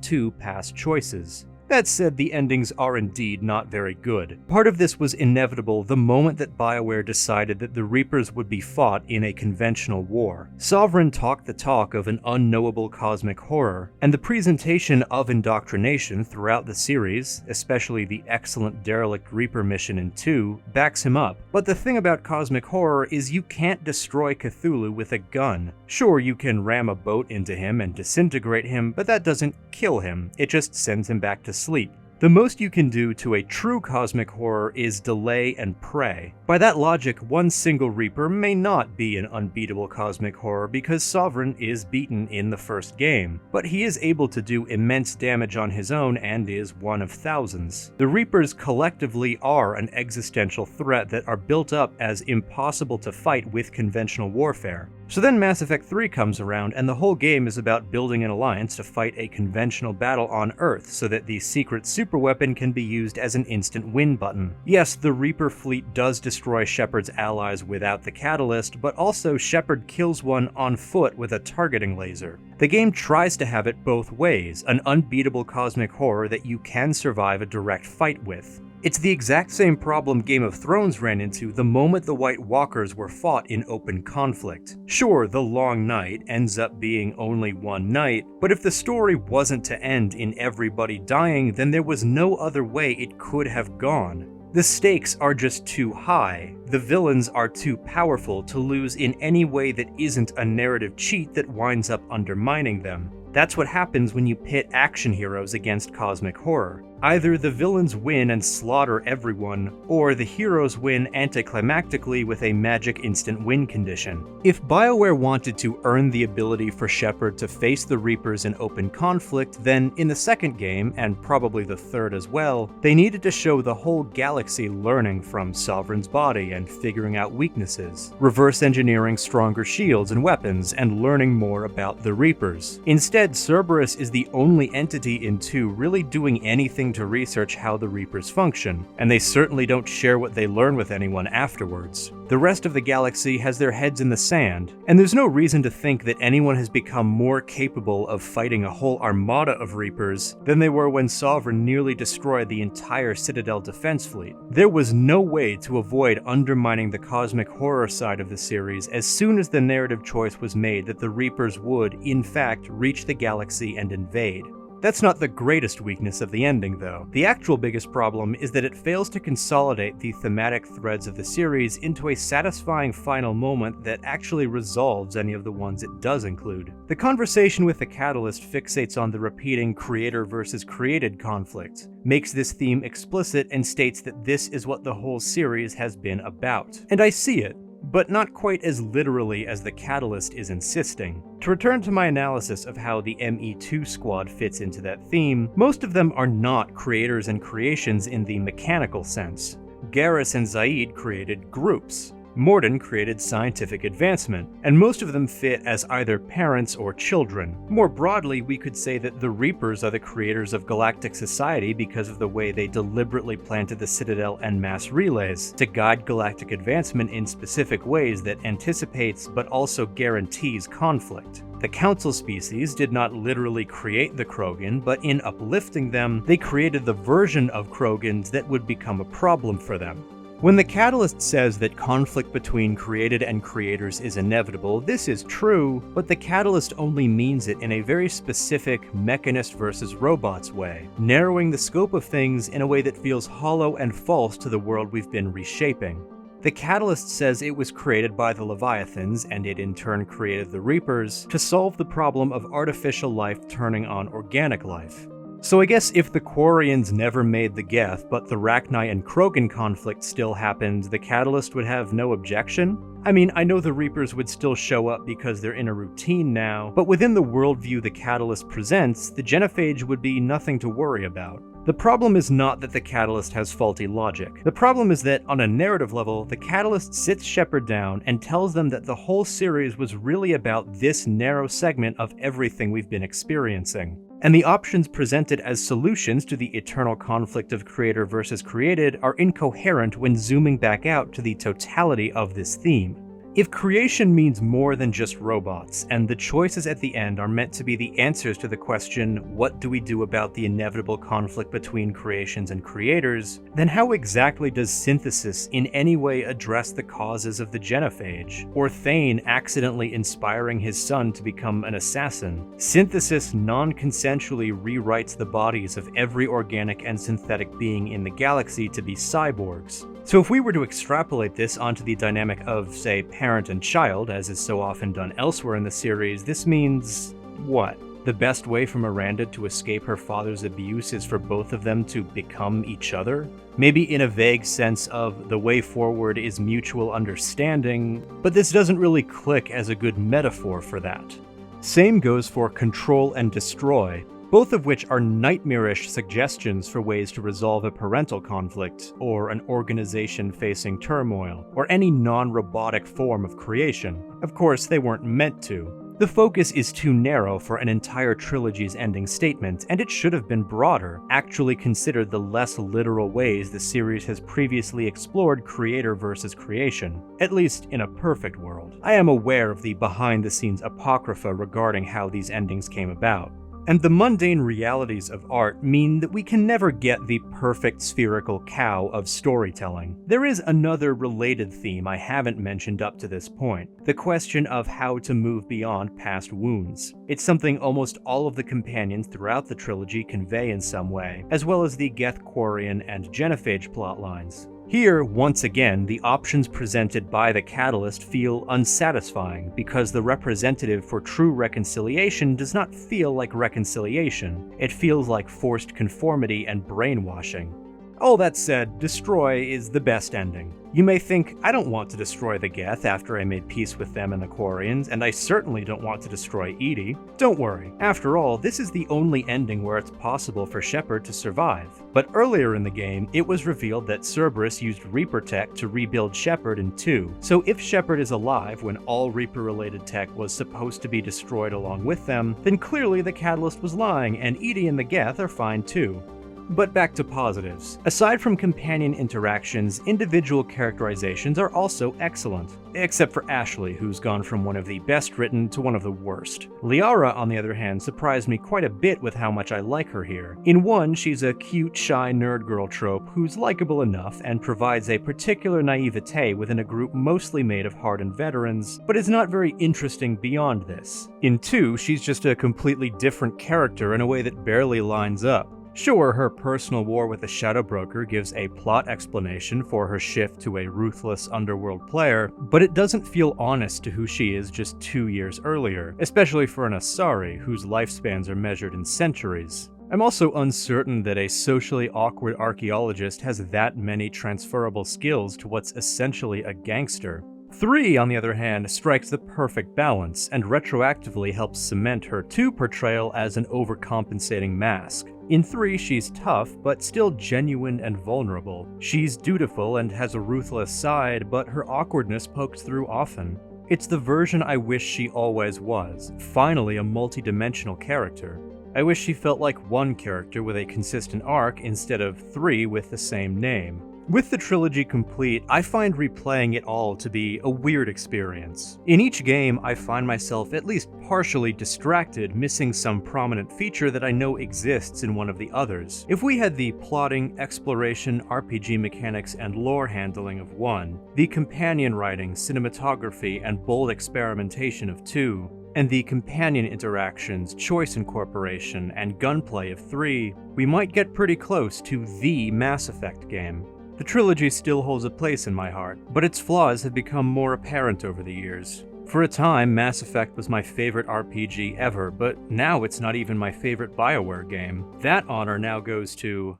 to past choices. That said, the endings are indeed not very good. Part of this was inevitable the moment that BioWare decided that the Reapers would be fought in a conventional war. Sovereign talked the talk of an unknowable cosmic horror, and the presentation of indoctrination throughout the series, especially the excellent Derelict Reaper mission in 2, backs him up. But the thing about cosmic horror is you can't destroy Cthulhu with a gun. Sure, you can ram a boat into him and disintegrate him, but that doesn't kill him, it just sends him back to sleep. The most you can do to a true cosmic horror is delay and pray. By that logic, one single Reaper may not be an unbeatable cosmic horror because Sovereign is beaten in the first game, but he is able to do immense damage on his own and is one of thousands. The Reapers collectively are an existential threat that are built up as impossible to fight with conventional warfare. So then Mass Effect 3 comes around, and the whole game is about building an alliance to fight a conventional battle on Earth so that the secret superweapon can be used as an instant win button. Yes, the Reaper fleet does destroy Shepard's allies without the catalyst, but also Shepard kills one on foot with a targeting laser. The game tries to have it both ways, an unbeatable cosmic horror that you can survive a direct fight with. It's the exact same problem Game of Thrones ran into the moment the White Walkers were fought in open conflict. Sure, the Long Night ends up being only one night, but if the story wasn't to end in everybody dying, then there was no other way it could have gone. The stakes are just too high. The villains are too powerful to lose in any way that isn't a narrative cheat that winds up undermining them. That's what happens when you pit action heroes against cosmic horror. Either the villains win and slaughter everyone, or the heroes win anticlimactically with a magic instant win condition. If BioWare wanted to earn the ability for Shepard to face the Reapers in open conflict, then in the second game, and probably the third as well, they needed to show the whole galaxy learning from Sovereign's body and figuring out weaknesses, reverse engineering stronger shields and weapons, and learning more about the Reapers. Instead, Cerberus is the only entity in 2 really doing anything to research how the Reapers function, and they certainly don't share what they learn with anyone afterwards. The rest of the galaxy has their heads in the sand, and there's no reason to think that anyone has become more capable of fighting a whole armada of Reapers than they were when Sovereign nearly destroyed the entire Citadel defense fleet. There was no way to avoid undermining the cosmic horror side of the series as soon as the narrative choice was made that the Reapers would, in fact, reach the galaxy and invade. That's not the greatest weakness of the ending, though. The actual biggest problem is that it fails to consolidate the thematic threads of the series into a satisfying final moment that actually resolves any of the ones it does include. The conversation with the Catalyst fixates on the repeating creator versus created conflict, makes this theme explicit, and states that this is what the whole series has been about. And I see it, but not quite as literally as the Catalyst is insisting. To return to my analysis of how the ME2 squad fits into that theme, most of them are not creators and creations in the mechanical sense. Garrus and Zaid created groups. Mordin created scientific advancement, and most of them fit as either parents or children. More broadly, we could say that the Reapers are the creators of galactic society because of the way they deliberately planted the Citadel and mass relays to guide galactic advancement in specific ways that anticipates but also guarantees conflict. The Council species did not literally create the Krogan, but in uplifting them, they created the version of Krogans that would become a problem for them. When the Catalyst says that conflict between created and creators is inevitable, this is true, but the Catalyst only means it in a very specific mechanist versus robots way, narrowing the scope of things in a way that feels hollow and false to the world we've been reshaping. The Catalyst says it was created by the Leviathans, and it in turn created the Reapers, to solve the problem of artificial life turning on organic life. So I guess if the Quarians never made the Geth, but the Rachni and Krogan conflict still happened, the Catalyst would have no objection? I mean, I know the Reapers would still show up because they're in a routine now, but within the worldview the Catalyst presents, the Genophage would be nothing to worry about. The problem is not that the Catalyst has faulty logic. The problem is that, on a narrative level, the Catalyst sits Shepard down and tells them that the whole series was really about this narrow segment of everything we've been experiencing. And the options presented as solutions to the eternal conflict of creator versus created are incoherent when zooming back out to the totality of this theme. If creation means more than just robots, and the choices at the end are meant to be the answers to the question, what do we do about the inevitable conflict between creations and creators, then how exactly does synthesis in any way address the causes of the Genophage, or Thane accidentally inspiring his son to become an assassin? Synthesis non-consensually rewrites the bodies of every organic and synthetic being in the galaxy to be cyborgs. So if we were to extrapolate this onto the dynamic of, say, parent and child, as is so often done elsewhere in the series, this means what? The best way for Miranda to escape her father's abuse is for both of them to become each other? Maybe in a vague sense of the way forward is mutual understanding, but this doesn't really click as a good metaphor for that. Same goes for control and destroy, both of which are nightmarish suggestions for ways to resolve a parental conflict, or an organization facing turmoil, or any non-robotic form of creation. Of course, they weren't meant to. The focus is too narrow for an entire trilogy's ending statement, and it should have been broader, actually considered the less literal ways the series has previously explored creator versus creation, at least in a perfect world. I am aware of the behind-the-scenes apocrypha regarding how these endings came about. And the mundane realities of art mean that we can never get the perfect spherical cow of storytelling. There is another related theme I haven't mentioned up to this point, the question of how to move beyond past wounds. It's something almost all of the companions throughout the trilogy convey in some way, as well as the Geth Quarian and Genophage plotlines. Here, once again, the options presented by the Catalyst feel unsatisfying because the representative for true reconciliation does not feel like reconciliation. It feels like forced conformity and brainwashing. All that said, destroy is the best ending. You may think, I don't want to destroy the Geth after I made peace with them and the Quarians, and I certainly don't want to destroy Edie. Don't worry, after all, this is the only ending where it's possible for Shepard to survive. But earlier in the game, it was revealed that Cerberus used Reaper tech to rebuild Shepard in 2, so if Shepard is alive when all Reaper-related tech was supposed to be destroyed along with them, then clearly the Catalyst was lying, and Edie and the Geth are fine too. But back to positives. Aside from companion interactions, individual characterizations are also excellent. Except for Ashley, who's gone from one of the best written to one of the worst. Liara, on the other hand, surprised me quite a bit with how much I like her here. In 1, she's a cute, shy nerd girl trope who's likable enough and provides a particular naivete within a group mostly made of hardened veterans, but is not very interesting beyond this. In 2, she's just a completely different character in a way that barely lines up. Sure, her personal war with the Shadow Broker gives a plot explanation for her shift to a ruthless underworld player, but it doesn't feel honest to who she is just 2 years earlier, especially for an Asari, whose lifespans are measured in centuries. I'm also uncertain that a socially awkward archaeologist has that many transferable skills to what's essentially a gangster. 3, on the other hand, strikes the perfect balance, and retroactively helps cement her 2 portrayal as an overcompensating mask. In 3, she's tough, but still genuine and vulnerable. She's dutiful and has a ruthless side, but her awkwardness pokes through often. It's the version I wish she always was, finally a multi-dimensional character. I wish she felt like one character with a consistent arc instead of 3 with the same name. With the trilogy complete, I find replaying it all to be a weird experience. In each game, I find myself at least partially distracted, missing some prominent feature that I know exists in one of the others. If we had the plotting, exploration, RPG mechanics, and lore handling of 1, the companion writing, cinematography, and bold experimentation of 2, and the companion interactions, choice incorporation, and gunplay of 3, we might get pretty close to the Mass Effect game. The trilogy still holds a place in my heart, but its flaws have become more apparent over the years. For a time, Mass Effect was my favorite RPG ever, but now it's not even my favorite BioWare game. That honor now goes to...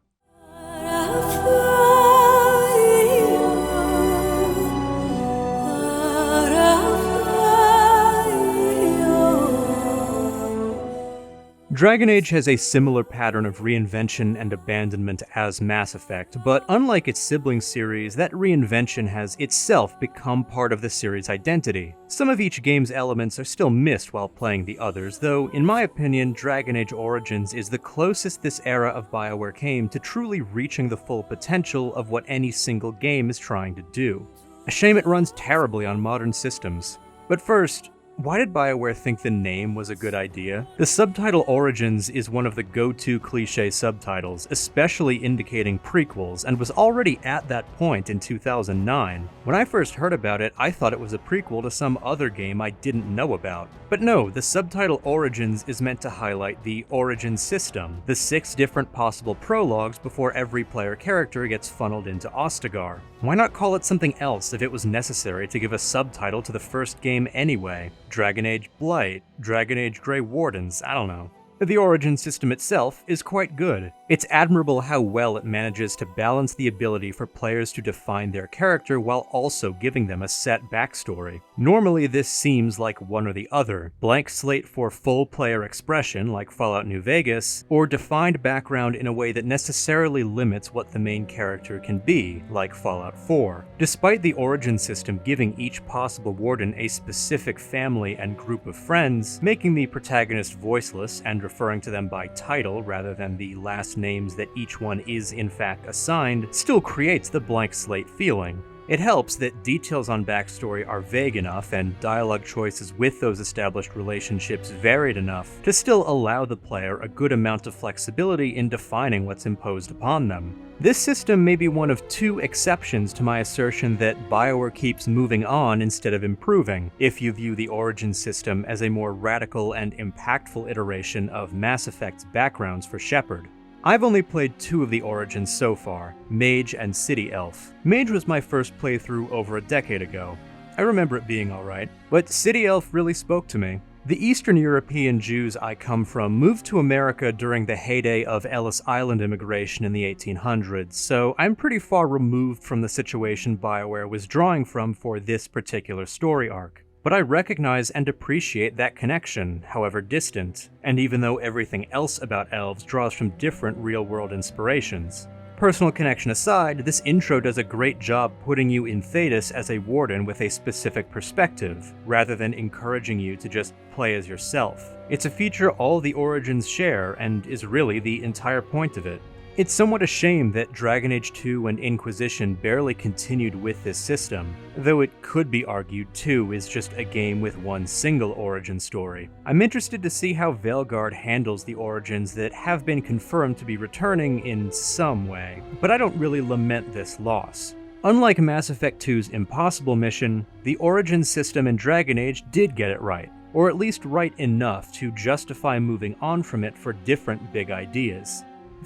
Dragon Age has a similar pattern of reinvention and abandonment as Mass Effect, but unlike its sibling series, that reinvention has itself become part of the series' identity. Some of each game's elements are still missed while playing the others, though in my opinion, Dragon Age Origins is the closest this era of BioWare came to truly reaching the full potential of what any single game is trying to do. A shame it runs terribly on modern systems. But first, why did BioWare think the name was a good idea? The subtitle Origins is one of the go-to cliché subtitles, especially indicating prequels, and was already at that point in 2009. When I first heard about it, I thought it was a prequel to some other game I didn't know about. But no, the subtitle Origins is meant to highlight the Origin system, the 6 different possible prologues before every player character gets funneled into Ostagar. Why not call it something else if it was necessary to give a subtitle to the first game anyway? Dragon Age Blight, Dragon Age Grey Wardens, I don't know. The Origin system itself is quite good. It's admirable how well it manages to balance the ability for players to define their character while also giving them a set backstory. Normally this seems like one or the other, blank slate for full player expression like Fallout New Vegas, or defined background in a way that necessarily limits what the main character can be, like Fallout 4. Despite the Origin system giving each possible warden a specific family and group of friends, making the protagonist voiceless and referring to them by title rather than the last names that each one is in fact assigned, still creates the blank slate feeling. It helps that details on backstory are vague enough and dialogue choices with those established relationships varied enough to still allow the player a good amount of flexibility in defining what's imposed upon them. This system may be one of 2 exceptions to my assertion that BioWare keeps moving on instead of improving, if you view the Origin system as a more radical and impactful iteration of Mass Effect's backgrounds for Shepard. I've only played 2 of the Origins so far, Mage and City Elf. Mage was my first playthrough over a decade ago. I remember it being alright, but City Elf really spoke to me. The Eastern European Jews I come from moved to America during the heyday of Ellis Island immigration in the 1800s, so I'm pretty far removed from the situation BioWare was drawing from for this particular story arc. But I recognize and appreciate that connection, however distant, and even though everything else about elves draws from different real-world inspirations. Personal connection aside, this intro does a great job putting you in Thedas as a warden with a specific perspective, rather than encouraging you to just play as yourself. It's a feature all the Origins share, and is really the entire point of it. It's somewhat a shame that Dragon Age 2 and Inquisition barely continued with this system, though it could be argued 2 is just a game with one single origin story. I'm interested to see how Veilguard handles the Origins that have been confirmed to be returning in some way, but I don't really lament this loss. Unlike Mass Effect 2's impossible mission, the Origins system in Dragon Age did get it right, or at least right enough to justify moving on from it for different big ideas.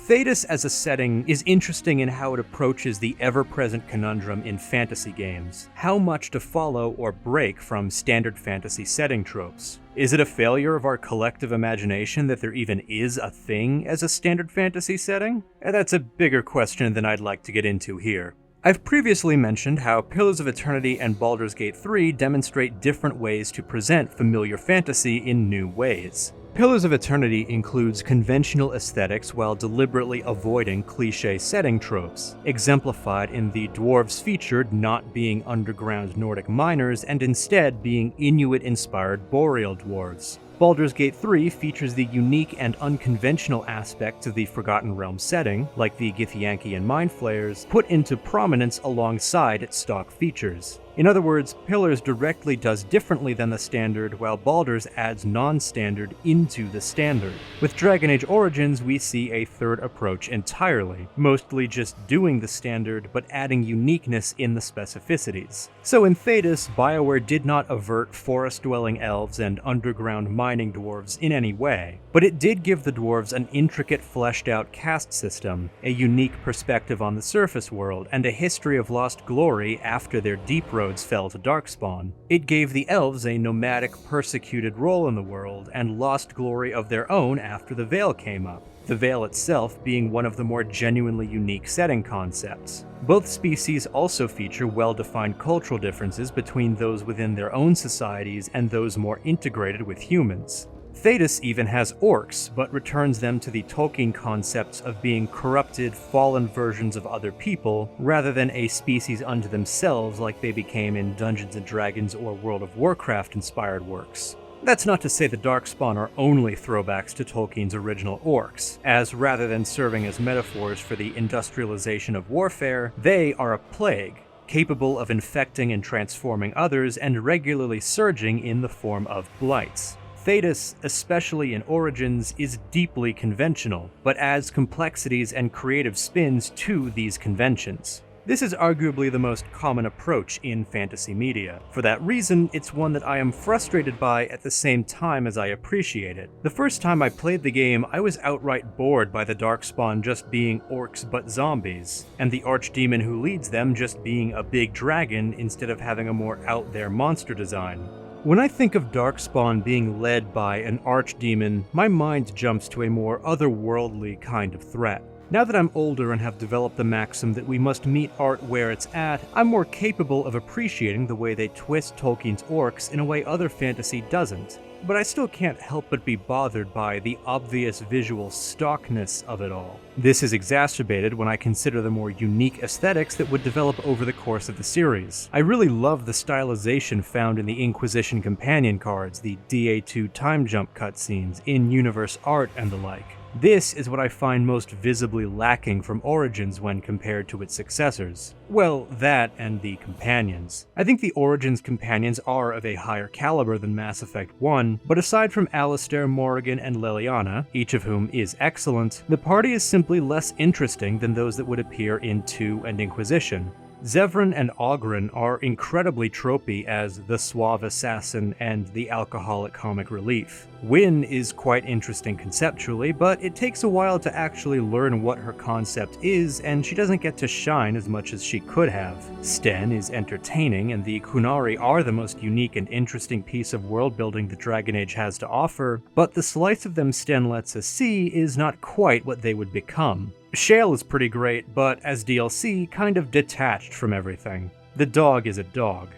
Thedas as a setting is interesting in how it approaches the ever-present conundrum in fantasy games. How much to follow or break from standard fantasy setting tropes? Is it a failure of our collective imagination that there even is a thing as a standard fantasy setting? That's a bigger question than I'd like to get into here. I've previously mentioned how Pillars of Eternity and Baldur's Gate 3 demonstrate different ways to present familiar fantasy in new ways. Pillars of Eternity includes conventional aesthetics while deliberately avoiding cliché setting tropes, exemplified in the dwarves featured not being underground Nordic miners and instead being Inuit-inspired boreal dwarves. Baldur's Gate 3 features the unique and unconventional aspects of the Forgotten Realms setting, like the Githyankian mind flayers, put into prominence alongside its stock features. In other words, Pillars directly does differently than the standard, while Baldur's adds non-standard into the standard. With Dragon Age Origins, we see a third approach entirely, mostly just doing the standard, but adding uniqueness in the specificities. So in Thedas, BioWare did not avert forest-dwelling elves and underground mining dwarves in any way, but it did give the dwarves an intricate, fleshed-out caste system, a unique perspective on the surface world, and a history of lost glory after their deep roads fell to Darkspawn. It gave the elves a nomadic, persecuted role in the world, and lost glory of their own after the Veil came up, the Veil itself being one of the more genuinely unique setting concepts. Both species also feature well-defined cultural differences between those within their own societies and those more integrated with humans. Thedas even has orcs, but returns them to the Tolkien concepts of being corrupted, fallen versions of other people, rather than a species unto themselves like they became in Dungeons & Dragons or World of Warcraft-inspired works. That's not to say the Darkspawn are only throwbacks to Tolkien's original orcs, as rather than serving as metaphors for the industrialization of warfare, they are a plague, capable of infecting and transforming others and regularly surging in the form of blights. Thedas, especially in Origins, is deeply conventional, but adds complexities and creative spins to these conventions. This is arguably the most common approach in fantasy media. For that reason, it's one that I am frustrated by at the same time as I appreciate it. The first time I played the game, I was outright bored by the Darkspawn just being orcs but zombies, and the archdemon who leads them just being a big dragon instead of having a more out-there monster design. When I think of Darkspawn being led by an archdemon, my mind jumps to a more otherworldly kind of threat. Now that I'm older and have developed the maxim that we must meet art where it's at, I'm more capable of appreciating the way they twist Tolkien's orcs in a way other fantasy doesn't. But I still can't help but be bothered by the obvious visual stockness of it all. This is exacerbated when I consider the more unique aesthetics that would develop over the course of the series. I really love the stylization found in the Inquisition companion cards, the DA2 time jump cutscenes, in-universe art, and the like. This is what I find most visibly lacking from Origins when compared to its successors. Well, that and the companions. I think the Origins companions are of a higher caliber than Mass Effect 1, but aside from Alistair, Morrigan, and Leliana, each of whom is excellent, the party is simply less interesting than those that would appear in 2 and Inquisition. Zevran and Oghren are incredibly tropey as the suave assassin and the alcoholic comic relief. Wynne is quite interesting conceptually, but it takes a while to actually learn what her concept is, and she doesn't get to shine as much as she could have. Sten is entertaining, and the Qunari are the most unique and interesting piece of world building the Dragon Age has to offer, but the slice of them Sten lets us see is not quite what they would become. Shale is pretty great, but as DLC, kind of detached from everything. The dog is a dog.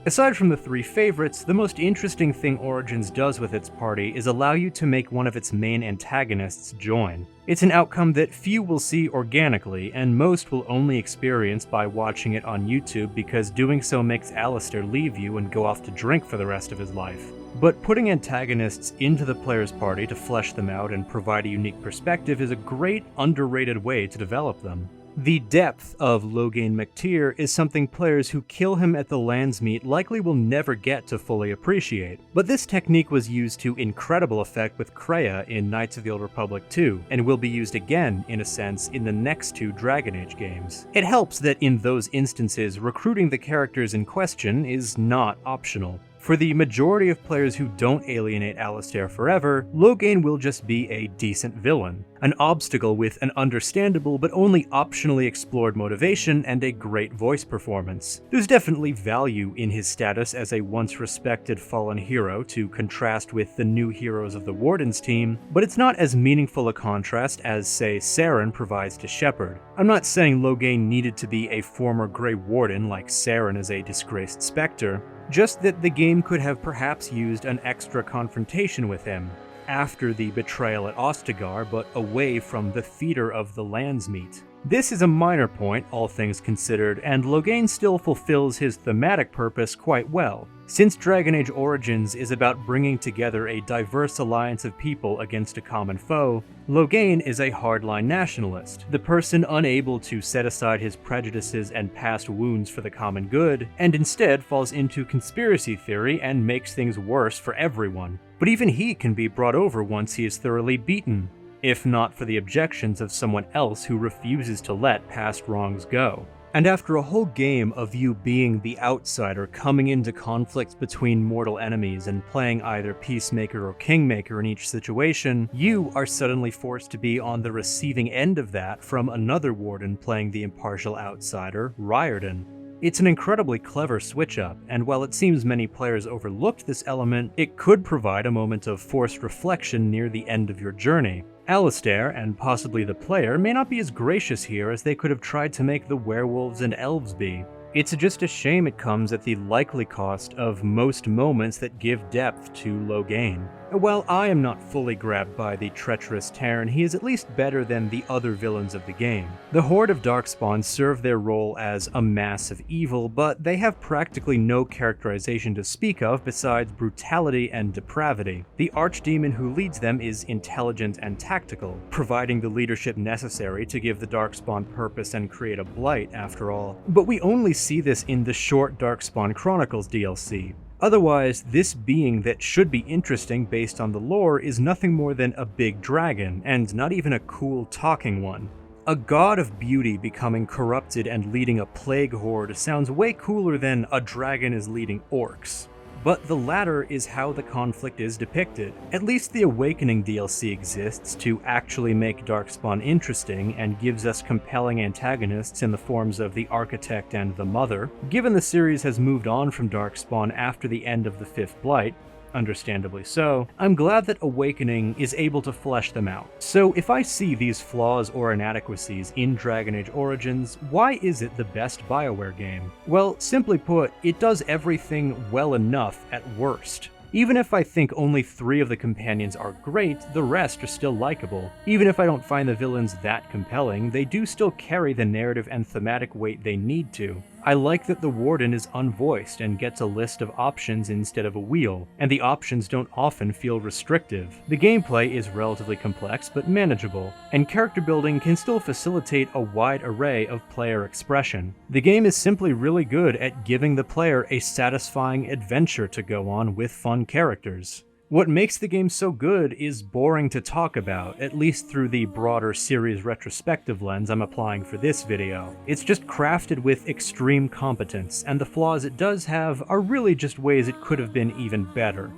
Aside from the three favorites, the most interesting thing Origins does with its party is allow you to make one of its main antagonists join. It's an outcome that few will see organically, and most will only experience by watching it on YouTube because doing so makes Alistair leave you and go off to drink for the rest of his life. But putting antagonists into the player's party to flesh them out and provide a unique perspective is a great, underrated way to develop them. The depth of Loghain MacTier is something players who kill him at the Landsmeet likely will never get to fully appreciate, but this technique was used to incredible effect with Kreia in Knights of the Old Republic 2, and will be used again, in a sense, in the next two Dragon Age games. It helps that in those instances, recruiting the characters in question is not optional. For the majority of players who don't alienate Alistair forever, Loghain will just be a decent villain, an obstacle with an understandable but only optionally explored motivation and a great voice performance. There's definitely value in his status as a once respected fallen hero to contrast with the new heroes of the Warden's team, but it's not as meaningful a contrast as, say, Saren provides to Shepard. I'm not saying Loghain needed to be a former Grey Warden like Saren is a disgraced Spectre, just that the game could have perhaps used an extra confrontation with him, after the betrayal at Ostagar, but away from the theater of the Landsmeet. This is a minor point, all things considered, and Loghain still fulfills his thematic purpose quite well. Since Dragon Age Origins is about bringing together a diverse alliance of people against a common foe, Loghain is a hardline nationalist, the person unable to set aside his prejudices and past wounds for the common good, and instead falls into conspiracy theory and makes things worse for everyone. But even he can be brought over once he is thoroughly beaten, if not for the objections of someone else who refuses to let past wrongs go. And after a whole game of you being the outsider coming into conflicts between mortal enemies and playing either Peacemaker or Kingmaker in each situation, you are suddenly forced to be on the receiving end of that from another Warden playing the impartial outsider, Riordan. It's an incredibly clever switch-up, and while it seems many players overlooked this element, it could provide a moment of forced reflection near the end of your journey. Alistair, and possibly the player, may not be as gracious here as they could have tried to make the werewolves and elves be. It's just a shame it comes at the likely cost of most moments that give depth to Loghain. While I am not fully grabbed by the treacherous Terran, he is at least better than the other villains of the game. The Horde of Darkspawn serve their role as a mass of evil, but they have practically no characterization to speak of besides brutality and depravity. The Archdemon who leads them is intelligent and tactical, providing the leadership necessary to give the Darkspawn purpose and create a blight, after all. But we only see this in the short Darkspawn Chronicles DLC. Otherwise, this being that should be interesting based on the lore is nothing more than a big dragon, and not even a cool talking one. A god of beauty becoming corrupted and leading a plague horde sounds way cooler than a dragon is leading orcs. But the latter is how the conflict is depicted. At least the Awakening DLC exists to actually make Darkspawn interesting and gives us compelling antagonists in the forms of the Architect and the Mother. Given the series has moved on from Darkspawn after the end of the Fifth Blight, understandably so, I'm glad that Awakening is able to flesh them out. So if I see these flaws or inadequacies in Dragon Age Origins, why is it the best BioWare game? Well, simply put, it does everything well enough at worst. Even if I think only 3 of the companions are great, the rest are still likable. Even if I don't find the villains that compelling, they do still carry the narrative and thematic weight they need to. I like that the Warden is unvoiced and gets a list of options instead of a wheel, and the options don't often feel restrictive. The gameplay is relatively complex but manageable, and character building can still facilitate a wide array of player expression. The game is simply really good at giving the player a satisfying adventure to go on with fun characters. What makes the game so good is boring to talk about, at least through the broader series retrospective lens I'm applying for this video. It's just crafted with extreme competence, and the flaws it does have are really just ways it could have been even better.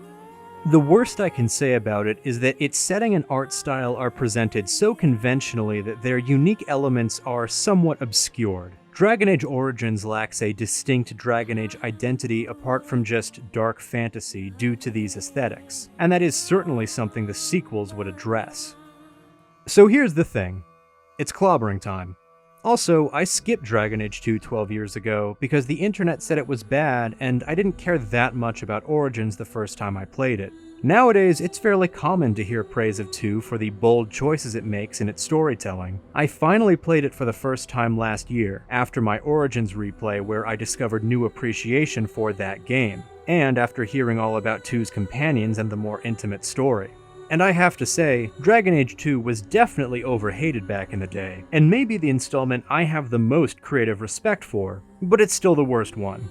The worst I can say about it is that its setting and art style are presented so conventionally that their unique elements are somewhat obscured. Dragon Age Origins lacks a distinct Dragon Age identity apart from just dark fantasy due to these aesthetics, and that is certainly something the sequels would address. So here's the thing. It's clobbering time. Also, I skipped Dragon Age 2 12 years ago because the internet said it was bad and I didn't care that much about Origins the first time I played it. Nowadays, it's fairly common to hear praise of 2 for the bold choices it makes in its storytelling. I finally played it for the first time last year, after my Origins replay where I discovered new appreciation for that game, and after hearing all about 2's companions and the more intimate story. And I have to say, Dragon Age 2 was definitely overhated back in the day, and maybe the installment I have the most creative respect for, but it's still the worst one.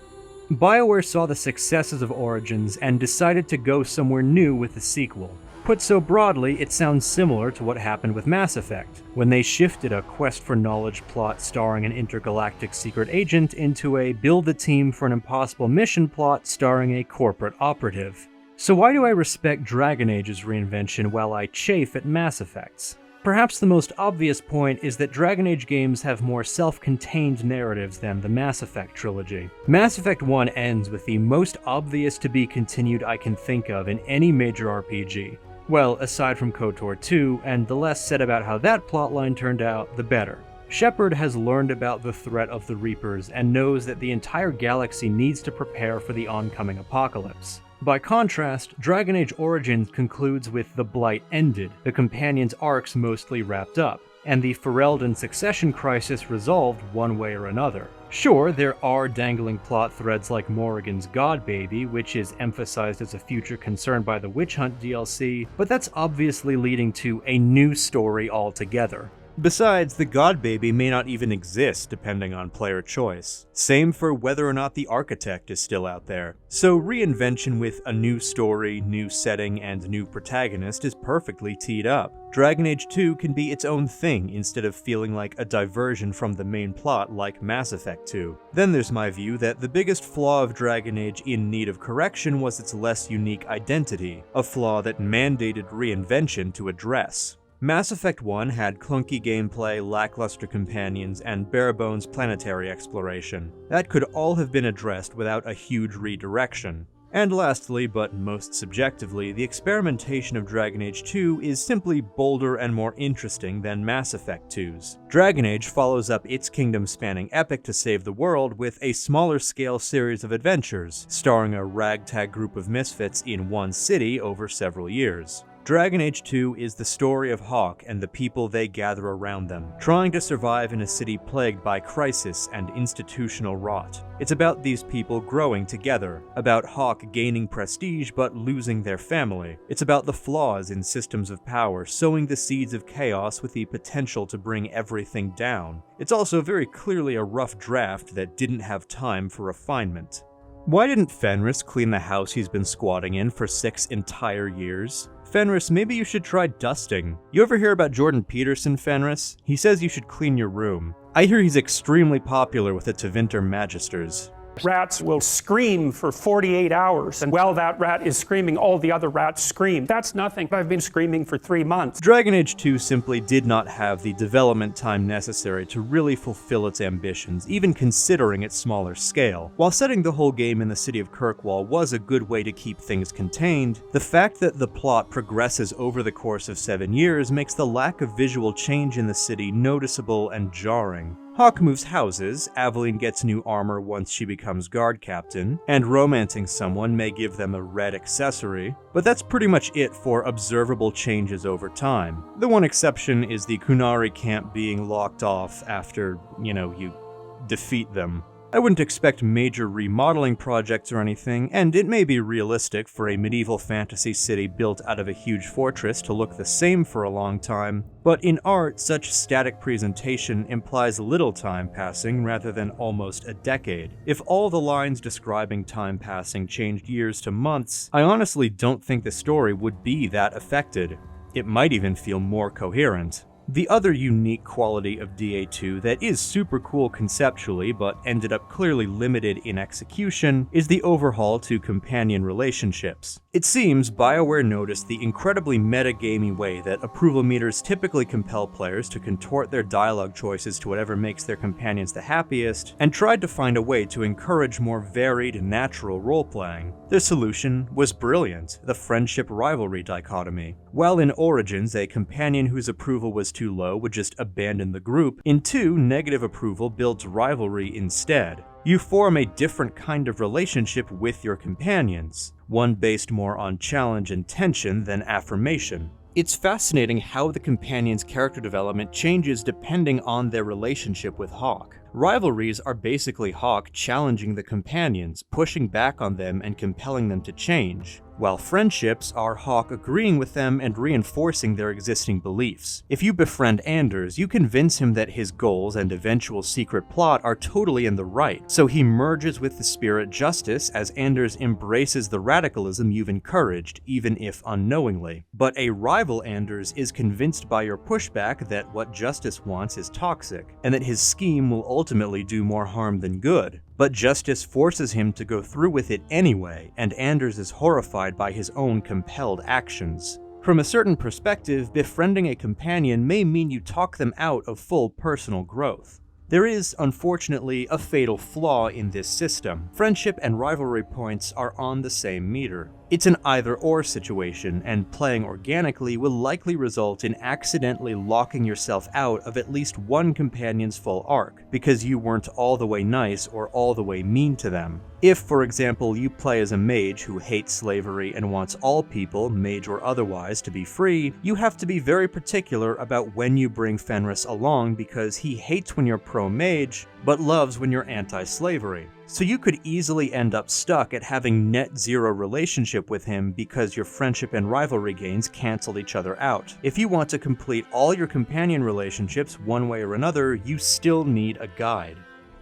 BioWare saw the successes of Origins and decided to go somewhere new with the sequel. Put so broadly, it sounds similar to what happened with Mass Effect, when they shifted a quest for knowledge plot starring an intergalactic secret agent into a build a team for an impossible mission plot starring a corporate operative. So why do I respect Dragon Age's reinvention while I chafe at Mass Effect's? Perhaps the most obvious point is that Dragon Age games have more self-contained narratives than the Mass Effect Trilogy. Mass Effect 1 ends with the most obvious to be continued I can think of in any major RPG. Well, aside from KOTOR 2, and the less said about how that plotline turned out, the better. Shepard has learned about the threat of the Reapers and knows that the entire galaxy needs to prepare for the oncoming apocalypse. By contrast, Dragon Age Origins concludes with the Blight ended, the companions' arcs mostly wrapped up, and the Ferelden succession crisis resolved one way or another. Sure, there are dangling plot threads like Morrigan's God Baby, which is emphasized as a future concern by the Witch Hunt DLC, but that's obviously leading to a new story altogether. Besides, the God Baby may not even exist depending on player choice. Same for whether or not the Architect is still out there. So reinvention with a new story, new setting, and new protagonist is perfectly teed up. Dragon Age 2 can be its own thing instead of feeling like a diversion from the main plot like Mass Effect 2. Then there's my view that the biggest flaw of Dragon Age in need of correction was its less unique identity, a flaw that mandated reinvention to address. Mass Effect 1 had clunky gameplay, lackluster companions, and bare-bones planetary exploration. That could all have been addressed without a huge redirection. And lastly, but most subjectively, the experimentation of Dragon Age 2 is simply bolder and more interesting than Mass Effect 2's. Dragon Age follows up its kingdom-spanning epic to save the world with a smaller-scale series of adventures, starring a ragtag group of misfits in one city over several years. Dragon Age 2 is the story of Hawke and the people they gather around them, trying to survive in a city plagued by crisis and institutional rot. It's about these people growing together, about Hawke gaining prestige but losing their family. It's about the flaws in systems of power, sowing the seeds of chaos with the potential to bring everything down. It's also very clearly a rough draft that didn't have time for refinement. Why didn't Fenris clean the house he's been squatting in for 6 entire years? Fenris, maybe you should try dusting. You ever hear about Jordan Peterson, Fenris? He says you should clean your room. I hear he's extremely popular with the Tevinter Magisters. Rats will scream for 48 hours, and while that rat is screaming, all the other rats scream. That's nothing. I've been screaming for 3 months. Dragon Age 2 simply did not have the development time necessary to really fulfill its ambitions, even considering its smaller scale. While setting the whole game in the city of Kirkwall was a good way to keep things contained, the fact that the plot progresses over the course of 7 years makes the lack of visual change in the city noticeable and jarring. Hawke moves houses, Aveline gets new armor once she becomes guard captain, and romancing someone may give them a red accessory, but that's pretty much it for observable changes over time. The one exception is the Kunari camp being locked off after, you defeat them. I wouldn't expect major remodeling projects or anything, and it may be realistic for a medieval fantasy city built out of a huge fortress to look the same for a long time, but in art, such static presentation implies little time passing rather than almost a decade. If all the lines describing time passing changed years to months, I honestly don't think the story would be that affected. It might even feel more coherent. The other unique quality of DA2 that is super cool conceptually but ended up clearly limited in execution is the overhaul to companion relationships. It seems BioWare noticed the incredibly metagamey way that approval meters typically compel players to contort their dialogue choices to whatever makes their companions the happiest, and tried to find a way to encourage more varied, natural role-playing. Their solution was brilliant: the friendship-rivalry dichotomy. While in Origins, a companion whose approval was too low would just abandon the group, in 2, negative approval builds rivalry instead. You form a different kind of relationship with your companions, one based more on challenge and tension than affirmation. It's fascinating how the companions' character development changes depending on their relationship with Hawke. Rivalries are basically Hawke challenging the companions, pushing back on them and compelling them to change, while friendships are Hawke agreeing with them and reinforcing their existing beliefs. If you befriend Anders, you convince him that his goals and eventual secret plot are totally in the right, so he merges with the spirit Justice as Anders embraces the radicalism you've encouraged, even if unknowingly. But a rival Anders is convinced by your pushback that what Justice wants is toxic, and that his scheme will ultimately do more harm than good. But Justice forces him to go through with it anyway, and Anders is horrified by his own compelled actions. From a certain perspective, befriending a companion may mean you talk them out of full personal growth. There is, unfortunately, a fatal flaw in this system. Friendship and rivalry points are on the same meter. It's an either-or situation, and playing organically will likely result in accidentally locking yourself out of at least one companion's full arc, because you weren't all the way nice or all the way mean to them. If, for example, you play as a mage who hates slavery and wants all people, mage or otherwise, to be free, you have to be very particular about when you bring Fenris along, because he hates when you're pro-mage, but loves when you're anti-slavery. So you could easily end up stuck at having net zero relationship with him because your friendship and rivalry gains canceled each other out. If you want to complete all your companion relationships one way or another, you still need a guide.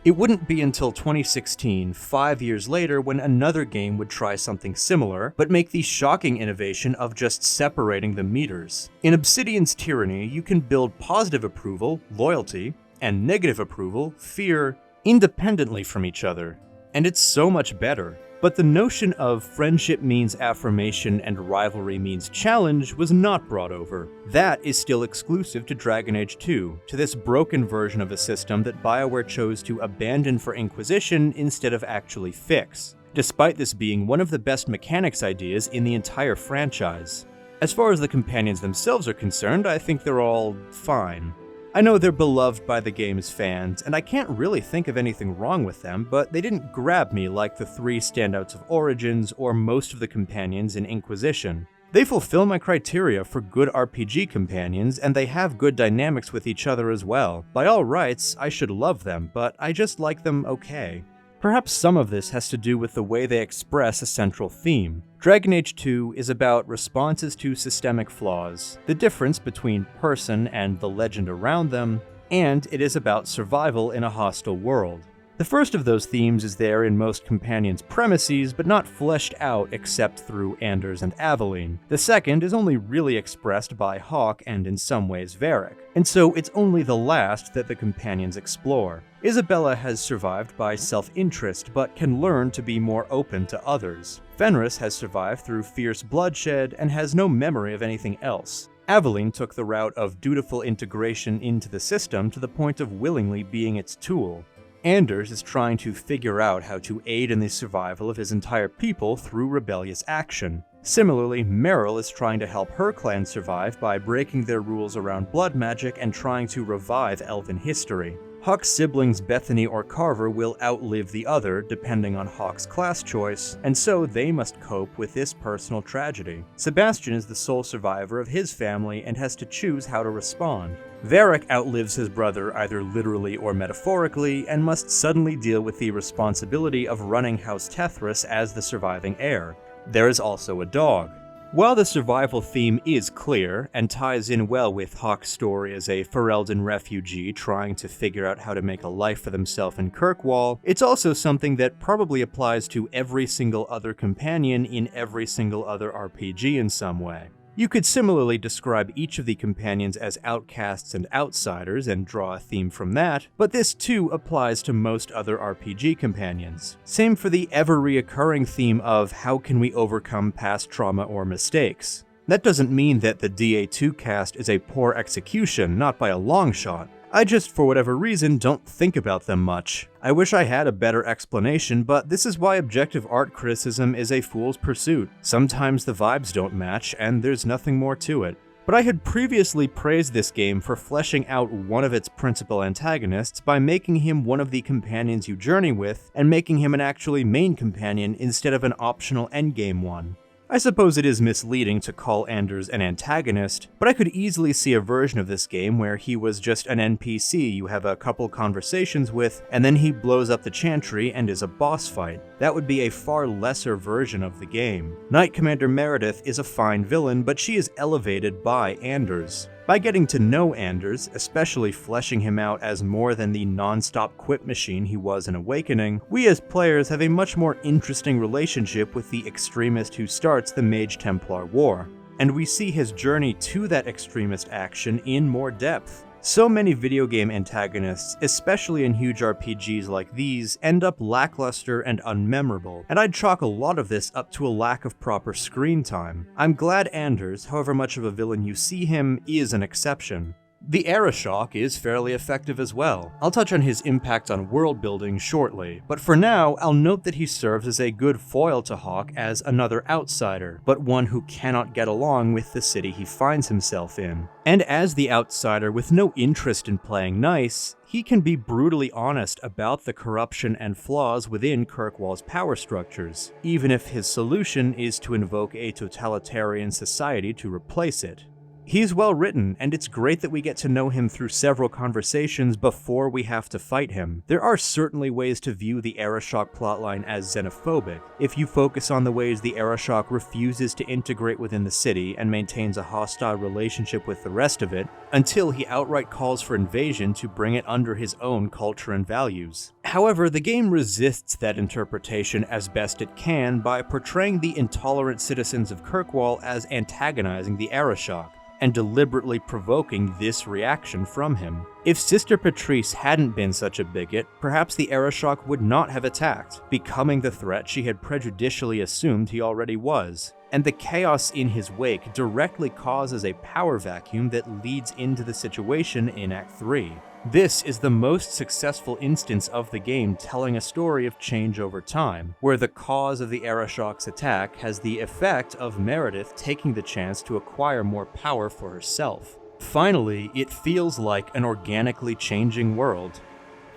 It wouldn't be until 2016, 5 years later, when another game would try something similar, but make the shocking innovation of just separating the meters. In Obsidian's Tyranny, you can build positive approval, loyalty, and negative approval, fear, independently from each other. And it's so much better. But the notion of friendship means affirmation and rivalry means challenge was not brought over. That is still exclusive to Dragon Age 2, to this broken version of a system that BioWare chose to abandon for Inquisition instead of actually fix, despite this being one of the best mechanics ideas in the entire franchise. As far as the companions themselves are concerned, I think they're all fine. I know they're beloved by the game's fans, and I can't really think of anything wrong with them, but they didn't grab me like the 3 standouts of Origins or most of the companions in Inquisition. They fulfill my criteria for good RPG companions, and they have good dynamics with each other as well. By all rights, I should love them, but I just like them okay. Perhaps some of this has to do with the way they express a central theme. Dragon Age 2 is about responses to systemic flaws, the difference between person and the legend around them, and it is about survival in a hostile world. The first of those themes is there in most companions' premises, but not fleshed out except through Anders and Aveline. The second is only really expressed by Hawke and in some ways Varric, and so it's only the last that the companions explore. Isabella has survived by self-interest, but can learn to be more open to others. Fenris has survived through fierce bloodshed and has no memory of anything else. Aveline took the route of dutiful integration into the system to the point of willingly being its tool. Anders is trying to figure out how to aid in the survival of his entire people through rebellious action. Similarly, Meryl is trying to help her clan survive by breaking their rules around blood magic and trying to revive elven history. Hawk's siblings Bethany or Carver will outlive the other, depending on Hawk's class choice, and so they must cope with this personal tragedy. Sebastian is the sole survivor of his family and has to choose how to respond. Varric outlives his brother either literally or metaphorically, and must suddenly deal with the responsibility of running House Tethras as the surviving heir. There is also a dog. While the survival theme is clear, and ties in well with Hawk's story as a Ferelden refugee trying to figure out how to make a life for themselves in Kirkwall, it's also something that probably applies to every single other companion in every single other RPG in some way. You could similarly describe each of the companions as outcasts and outsiders and draw a theme from that, but this too applies to most other RPG companions. Same for the ever-reoccurring theme of how can we overcome past trauma or mistakes. That doesn't mean that the DA2 cast is a poor execution, not by a long shot. I just, for whatever reason, don't think about them much. I wish I had a better explanation, but this is why objective art criticism is a fool's pursuit. Sometimes the vibes don't match, and there's nothing more to it. But I had previously praised this game for fleshing out one of its principal antagonists by making him one of the companions you journey with, and making him an actually main companion instead of an optional endgame one. I suppose it is misleading to call Anders an antagonist, but I could easily see a version of this game where he was just an NPC you have a couple conversations with, and then he blows up the Chantry and is a boss fight. That would be a far lesser version of the game. Knight Commander Meredith is a fine villain, but she is elevated by Anders. By getting to know Anders, especially fleshing him out as more than the non-stop quip machine he was in Awakening, we as players have a much more interesting relationship with the extremist who starts the Mage Templar War, and we see his journey to that extremist action in more depth. So many video game antagonists, especially in huge RPGs like these, end up lackluster and unmemorable, and I'd chalk a lot of this up to a lack of proper screen time. I'm glad Anders, however much of a villain you see him, is an exception. The Arashock is fairly effective as well. I'll touch on his impact on world building shortly, but for now, I'll note that he serves as a good foil to Hawk as another outsider, but one who cannot get along with the city he finds himself in. And as the outsider with no interest in playing nice, he can be brutally honest about the corruption and flaws within Kirkwall's power structures, even if his solution is to invoke a totalitarian society to replace it. He's well written, and it's great that we get to know him through several conversations before we have to fight him. There are certainly ways to view the Arashock plotline as xenophobic, if you focus on the ways the Arashock refuses to integrate within the city and maintains a hostile relationship with the rest of it, until he outright calls for invasion to bring it under his own culture and values. However, the game resists that interpretation as best it can by portraying the intolerant citizens of Kirkwall as antagonizing the Arashock, and deliberately provoking this reaction from him. If Sister Patrice hadn't been such a bigot, perhaps the Arashock would not have attacked, becoming the threat she had prejudicially assumed he already was. And the chaos in his wake directly causes a power vacuum that leads into the situation in Act 3. This is the most successful instance of the game telling a story of change over time, where the cause of the Arashock's attack has the effect of Meredith taking the chance to acquire more power for herself. Finally, it feels like an organically changing world.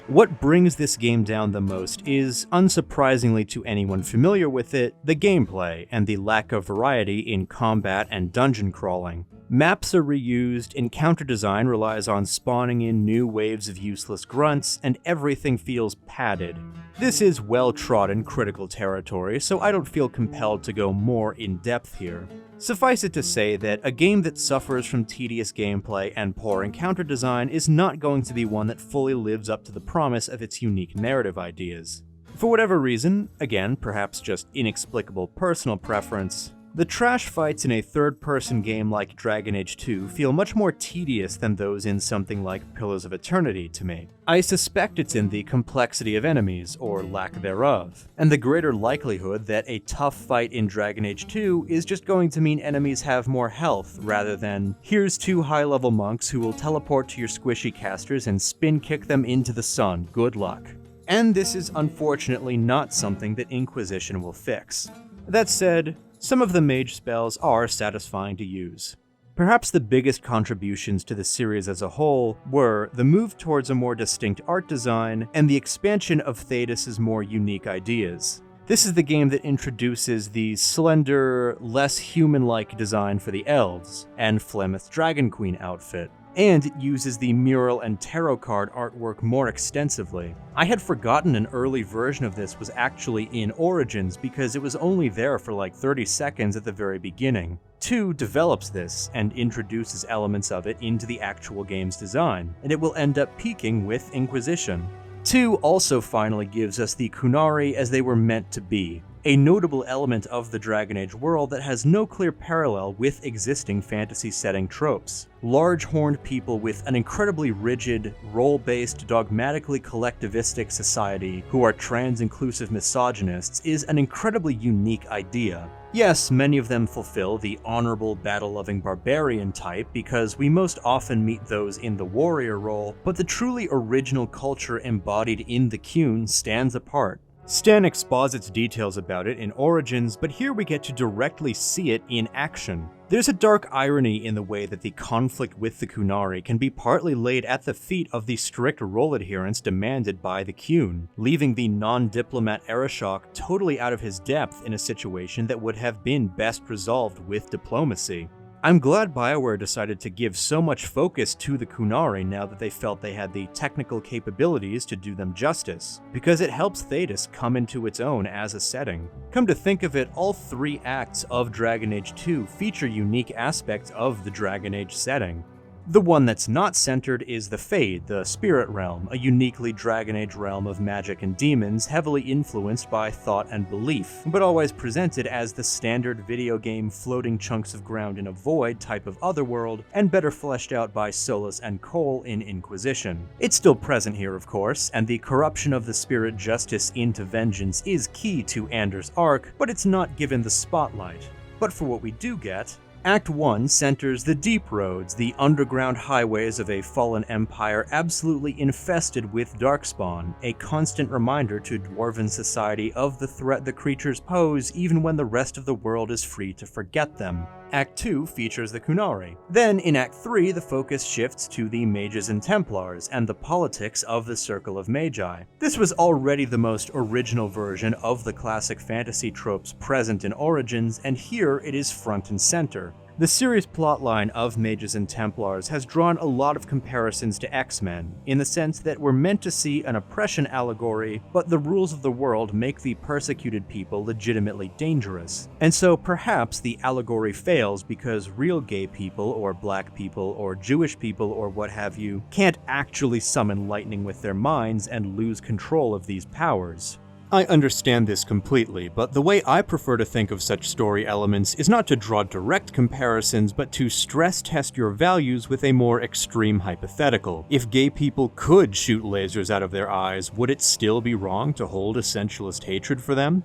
What brings this game down the most is, unsurprisingly to anyone familiar with it, the gameplay and the lack of variety in combat and dungeon crawling. Maps are reused, encounter design relies on spawning in new waves of useless grunts, and everything feels padded. This is well-trodden critical territory, so I don't feel compelled to go more in-depth here. Suffice it to say that a game that suffers from tedious gameplay and poor encounter design is not going to be one that fully lives up to the promise of its unique narrative ideas. For whatever reason, again, perhaps just inexplicable personal preference, the trash fights in a third-person game like Dragon Age 2 feel much more tedious than those in something like Pillars of Eternity to me. I suspect it's in the complexity of enemies, or lack thereof, and the greater likelihood that a tough fight in Dragon Age 2 is just going to mean enemies have more health, rather than, here's two high-level monks who will teleport to your squishy casters and spin-kick them into the sun, good luck. And this is unfortunately not something that Inquisition will fix. That said, some of the mage spells are satisfying to use. Perhaps the biggest contributions to the series as a whole were the move towards a more distinct art design and the expansion of Thetis' more unique ideas. This is the game that introduces the slender, less human-like design for the elves, and Flemeth's Dragon Queen outfit, and it uses the mural and tarot card artwork more extensively. I had forgotten an early version of this was actually in Origins because it was only there for like 30 seconds at the very beginning. 2 develops this and introduces elements of it into the actual game's design, and it will end up peaking with Inquisition. 2 also finally gives us the Kunari as they were meant to be, a notable element of the Dragon Age world that has no clear parallel with existing fantasy setting tropes. Large-horned people with an incredibly rigid, role-based, dogmatically collectivistic society who are trans-inclusive misogynists is an incredibly unique idea. Yes, many of them fulfill the honorable, battle-loving barbarian type because we most often meet those in the warrior role, but the truly original culture embodied in the Qun stands apart. Stan exposits details about it in Origins, but here we get to directly see it in action. There's a dark irony in the way that the conflict with the Kunari can be partly laid at the feet of the strict role adherence demanded by the Qun, leaving the non-diplomat Arishok totally out of his depth in a situation that would have been best resolved with diplomacy. I'm glad BioWare decided to give so much focus to the Kunari now that they felt they had the technical capabilities to do them justice, because it helps Thetis come into its own as a setting. Come to think of it, all 3 acts of Dragon Age 2 feature unique aspects of the Dragon Age setting. The one that's not centered is the Fade, the Spirit Realm, a uniquely Dragon Age realm of magic and demons heavily influenced by thought and belief, but always presented as the standard video game floating chunks of ground in a void type of otherworld, and better fleshed out by Solus and Cole in Inquisition. It's still present here, of course, and the corruption of the spirit justice into vengeance is key to Anders' arc, but it's not given the spotlight. But for what we do get, Act 1 centers the deep roads, the underground highways of a fallen empire absolutely infested with darkspawn, a constant reminder to Dwarven society of the threat the creatures pose even when the rest of the world is free to forget them. Act 2 features the Kunari. Then, in Act 3, the focus shifts to the Mages and Templars, and the politics of the Circle of Magi. This was already the most original version of the classic fantasy tropes present in Origins, and here it is front and center. The series plotline of Mages and Templars has drawn a lot of comparisons to X-Men, in the sense that we're meant to see an oppression allegory, but the rules of the world make the persecuted people legitimately dangerous. And so perhaps the allegory fails because real gay people, or black people, or Jewish people, or what have you, can't actually summon lightning with their minds and lose control of these powers. I understand this completely, but the way I prefer to think of such story elements is not to draw direct comparisons, but to stress test your values with a more extreme hypothetical. If gay people could shoot lasers out of their eyes, would it still be wrong to hold essentialist hatred for them?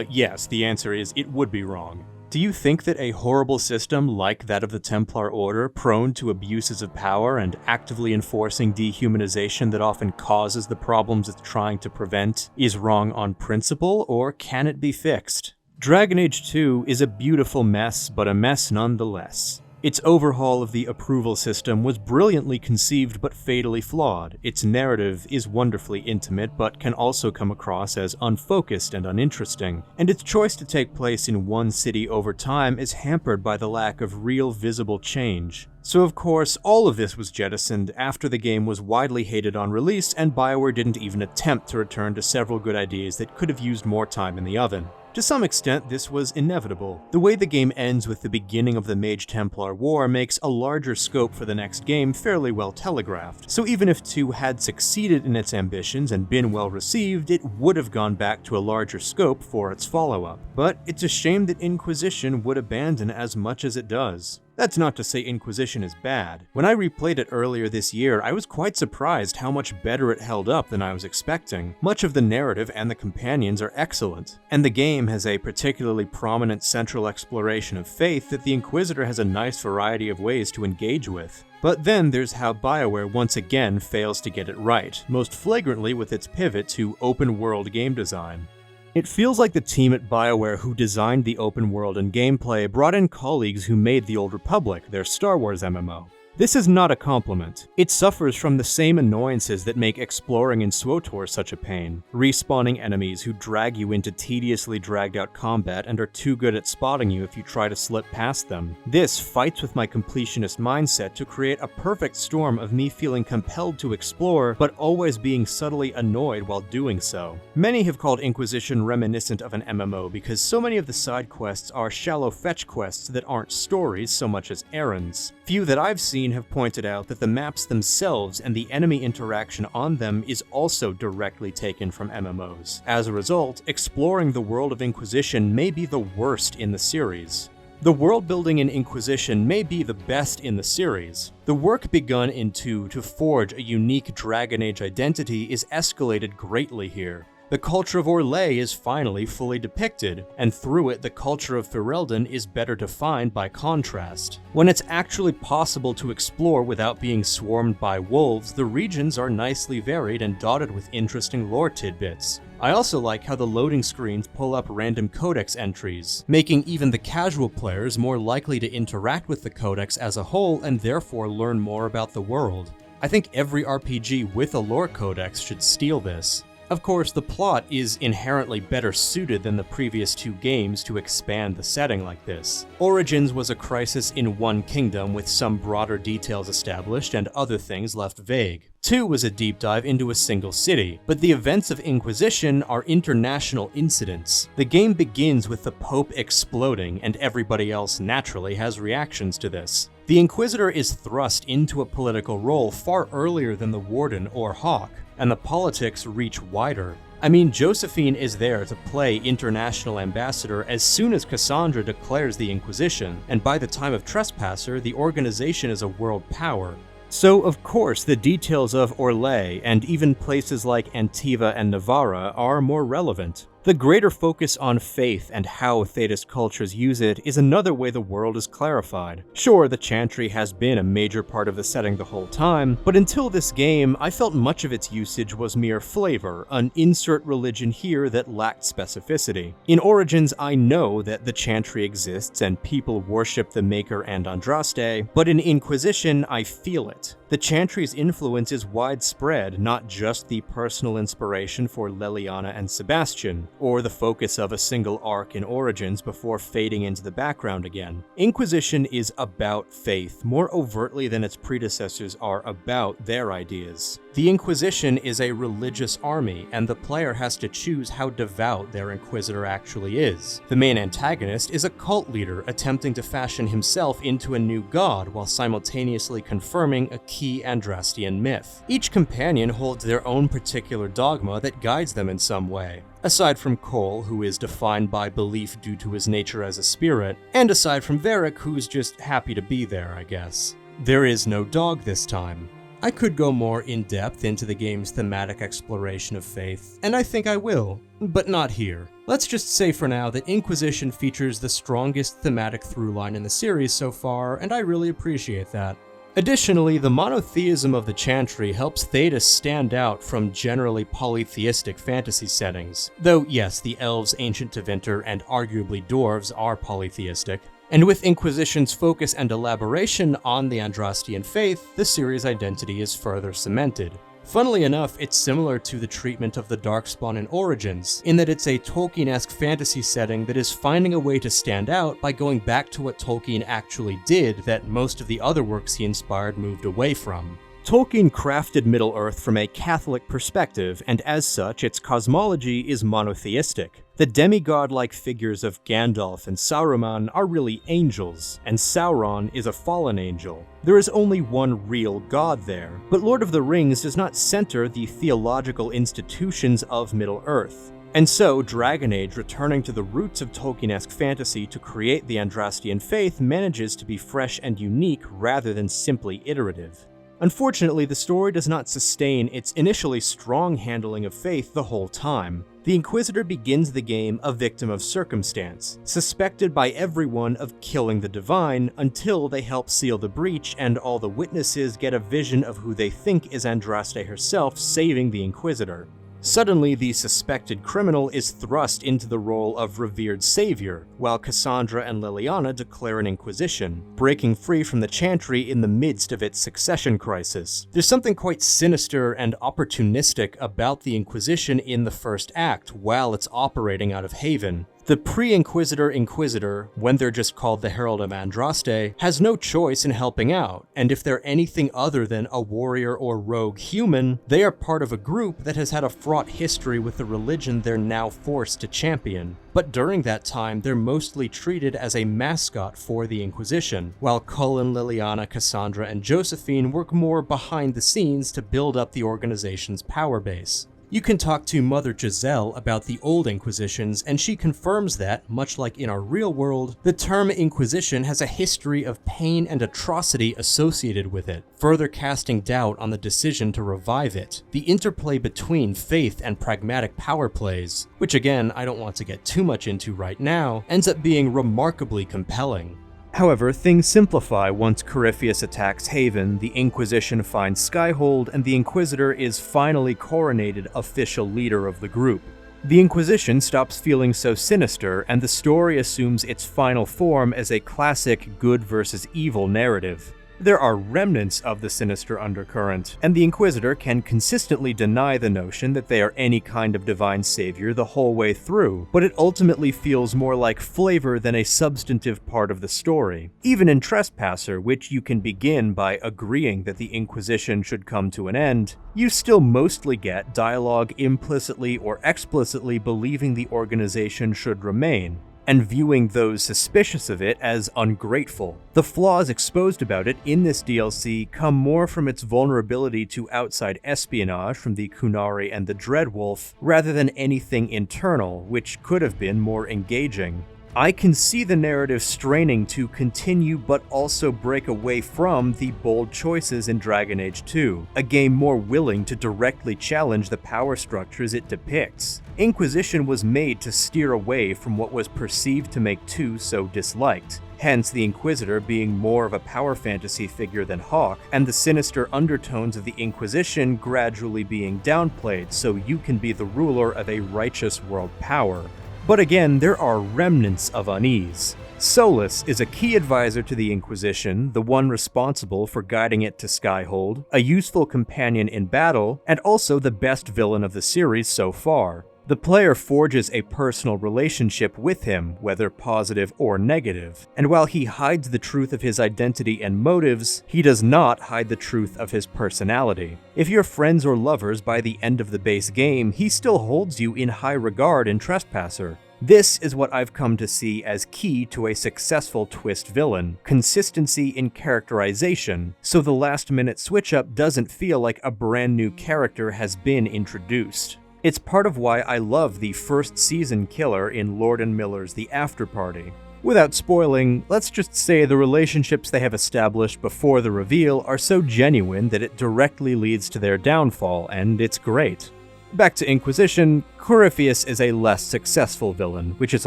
Yes, the answer is it would be wrong. Do you think that a horrible system like that of the Templar Order, prone to abuses of power and actively enforcing dehumanization that often causes the problems it's trying to prevent, is wrong on principle, or can it be fixed? Dragon Age 2 is a beautiful mess, but a mess nonetheless. Its overhaul of the approval system was brilliantly conceived but fatally flawed. Its narrative is wonderfully intimate but can also come across as unfocused and uninteresting, and its choice to take place in one city over time is hampered by the lack of real visible change. So of course, all of this was jettisoned after the game was widely hated on release and BioWare didn't even attempt to return to several good ideas that could have used more time in the oven. To some extent, this was inevitable. The way the game ends with the beginning of the Mage-Templar War makes a larger scope for the next game fairly well telegraphed, so even if 2 had succeeded in its ambitions and been well received, it would have gone back to a larger scope for its follow-up. But it's a shame that Inquisition would abandon as much as it does. That's not to say Inquisition is bad. When I replayed it earlier this year, I was quite surprised how much better it held up than I was expecting. Much of the narrative and the companions are excellent, and the game has a particularly prominent central exploration of faith that the Inquisitor has a nice variety of ways to engage with. But then there's how BioWare once again fails to get it right, most flagrantly with its pivot to open-world game design. It feels like the team at BioWare who designed the open world and gameplay brought in colleagues who made The Old Republic, their Star Wars MMO. This is not a compliment. It suffers from the same annoyances that make exploring in SWTOR such a pain. Respawning enemies who drag you into tediously dragged out combat and are too good at spotting you if you try to slip past them. This fights with my completionist mindset to create a perfect storm of me feeling compelled to explore, but always being subtly annoyed while doing so. Many have called Inquisition reminiscent of an MMO because so many of the side quests are shallow fetch quests that aren't stories so much as errands. Few that I've seen have pointed out that the maps themselves and the enemy interaction on them is also directly taken from MMOs. As a result, exploring the world of Inquisition may be the worst in the series. The world building in Inquisition may be the best in the series. The work begun in 2 to forge a unique Dragon Age identity is escalated greatly here. The culture of Orlais is finally fully depicted, and through it the culture of Ferelden is better defined by contrast. When it's actually possible to explore without being swarmed by wolves, the regions are nicely varied and dotted with interesting lore tidbits. I also like how the loading screens pull up random codex entries, making even the casual players more likely to interact with the codex as a whole and therefore learn more about the world. I think every RPG with a lore codex should steal this. Of course, the plot is inherently better suited than the previous 2 games to expand the setting like this. Origins was a crisis in one kingdom with some broader details established and other things left vague. 2 was a deep dive into a single city, but the events of Inquisition are international incidents. The game begins with the Pope exploding, and everybody else naturally has reactions to this. The Inquisitor is thrust into a political role far earlier than the Warden or Hawk, and the politics reach wider. I mean, Josephine is there to play international ambassador as soon as Cassandra declares the Inquisition, and by the time of Trespasser, the organization is a world power. So, of course, the details of Orlais, and even places like Antiva and Navarra, are more relevant. The greater focus on faith and how Thedas cultures use it is another way the world is clarified. Sure, the Chantry has been a major part of the setting the whole time, but until this game, I felt much of its usage was mere flavor, an insert religion here that lacked specificity. In Origins, I know that the Chantry exists and people worship the Maker and Andraste, but in Inquisition, I feel it. The Chantry's influence is widespread, not just the personal inspiration for Leliana and Sebastian, or the focus of a single arc in Origins before fading into the background again. Inquisition is about faith, more overtly than its predecessors are about their ideas. The Inquisition is a religious army, and the player has to choose how devout their Inquisitor actually is. The main antagonist is a cult leader attempting to fashion himself into a new god while simultaneously confirming a key Andrastian myth. Each companion holds their own particular dogma that guides them in some way. Aside from Cole, who is defined by belief due to his nature as a spirit, and aside from Varric, who's just happy to be there, I guess. There is no dog this time. I could go more in-depth into the game's thematic exploration of faith, and I think I will, but not here. Let's just say for now that Inquisition features the strongest thematic through-line in the series so far, and I really appreciate that. Additionally, the monotheism of the Chantry helps Thedas stand out from generally polytheistic fantasy settings. Though yes, the elves, ancient Tevinter, and arguably dwarves are polytheistic. And with Inquisition's focus and elaboration on the Andrastian faith, the series' identity is further cemented. Funnily enough, it's similar to the treatment of the Darkspawn in Origins, in that it's a Tolkien-esque fantasy setting that is finding a way to stand out by going back to what Tolkien actually did that most of the other works he inspired moved away from. Tolkien crafted Middle-earth from a Catholic perspective, and as such, its cosmology is monotheistic. The demigod-like figures of Gandalf and Saruman are really angels, and Sauron is a fallen angel. There is only one real god there, but Lord of the Rings does not center the theological institutions of Middle-earth. And so, Dragon Age, returning to the roots of Tolkien-esque fantasy to create the Andrastian faith, manages to be fresh and unique rather than simply iterative. Unfortunately, the story does not sustain its initially strong handling of faith the whole time. The Inquisitor begins the game a victim of circumstance, suspected by everyone of killing the Divine until they help seal the breach and all the witnesses get a vision of who they think is Andraste herself saving the Inquisitor. Suddenly, the suspected criminal is thrust into the role of revered savior, while Cassandra and Liliana declare an inquisition, breaking free from the Chantry in the midst of its succession crisis. There's something quite sinister and opportunistic about the Inquisition in the first act while it's operating out of Haven. The pre-Inquisitor, when they're just called the Herald of Andraste, has no choice in helping out, and if they're anything other than a warrior or rogue human, they are part of a group that has had a fraught history with the religion they're now forced to champion. But during that time, they're mostly treated as a mascot for the Inquisition, while Cullen, Liliana, Cassandra, and Josephine work more behind the scenes to build up the organization's power base. You can talk to Mother Giselle about the old Inquisitions, and she confirms that, much like in our real world, the term Inquisition has a history of pain and atrocity associated with it, further casting doubt on the decision to revive it. The interplay between faith and pragmatic power plays, which again I don't want to get too much into right now, ends up being remarkably compelling. However, things simplify once Corypheus attacks Haven, the Inquisition finds Skyhold, and the Inquisitor is finally coronated official leader of the group. The Inquisition stops feeling so sinister, and the story assumes its final form as a classic good versus evil narrative. There are remnants of the sinister undercurrent, and the Inquisitor can consistently deny the notion that they are any kind of divine savior the whole way through, but it ultimately feels more like flavor than a substantive part of the story. Even in Trespasser, which you can begin by agreeing that the Inquisition should come to an end, you still mostly get dialogue implicitly or explicitly believing the organization should remain, and viewing those suspicious of it as ungrateful. The flaws exposed about it in this DLC come more from its vulnerability to outside espionage from the Kunari and the Dreadwolf, rather than anything internal, which could have been more engaging. I can see the narrative straining to continue but also break away from the bold choices in Dragon Age 2, a game more willing to directly challenge the power structures it depicts. Inquisition was made to steer away from what was perceived to make 2 so disliked, hence the Inquisitor being more of a power fantasy figure than Hawk, and the sinister undertones of the Inquisition gradually being downplayed so you can be the ruler of a righteous world power. But again, there are remnants of unease. Solus is a key advisor to the Inquisition, the one responsible for guiding it to Skyhold, a useful companion in battle, and also the best villain of the series so far. The player forges a personal relationship with him, whether positive or negative, and while he hides the truth of his identity and motives, he does not hide the truth of his personality. If you're friends or lovers by the end of the base game, he still holds you in high regard in Trespasser. This is what I've come to see as key to a successful twist villain, consistency in characterization, so the last-minute switch-up doesn't feel like a brand new character has been introduced. It's part of why I love the first season killer in Lord & Miller's The After Party. Without spoiling, let's just say the relationships they have established before the reveal are so genuine that it directly leads to their downfall, and it's great. Back to Inquisition, Corypheus is a less successful villain, which is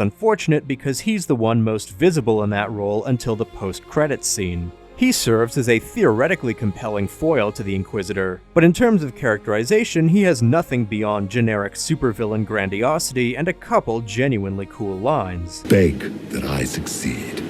unfortunate because he's the one most visible in that role until the post-credits scene. He serves as a theoretically compelling foil to the Inquisitor, but in terms of characterization, he has nothing beyond generic supervillain grandiosity and a couple genuinely cool lines. Beg that I succeed,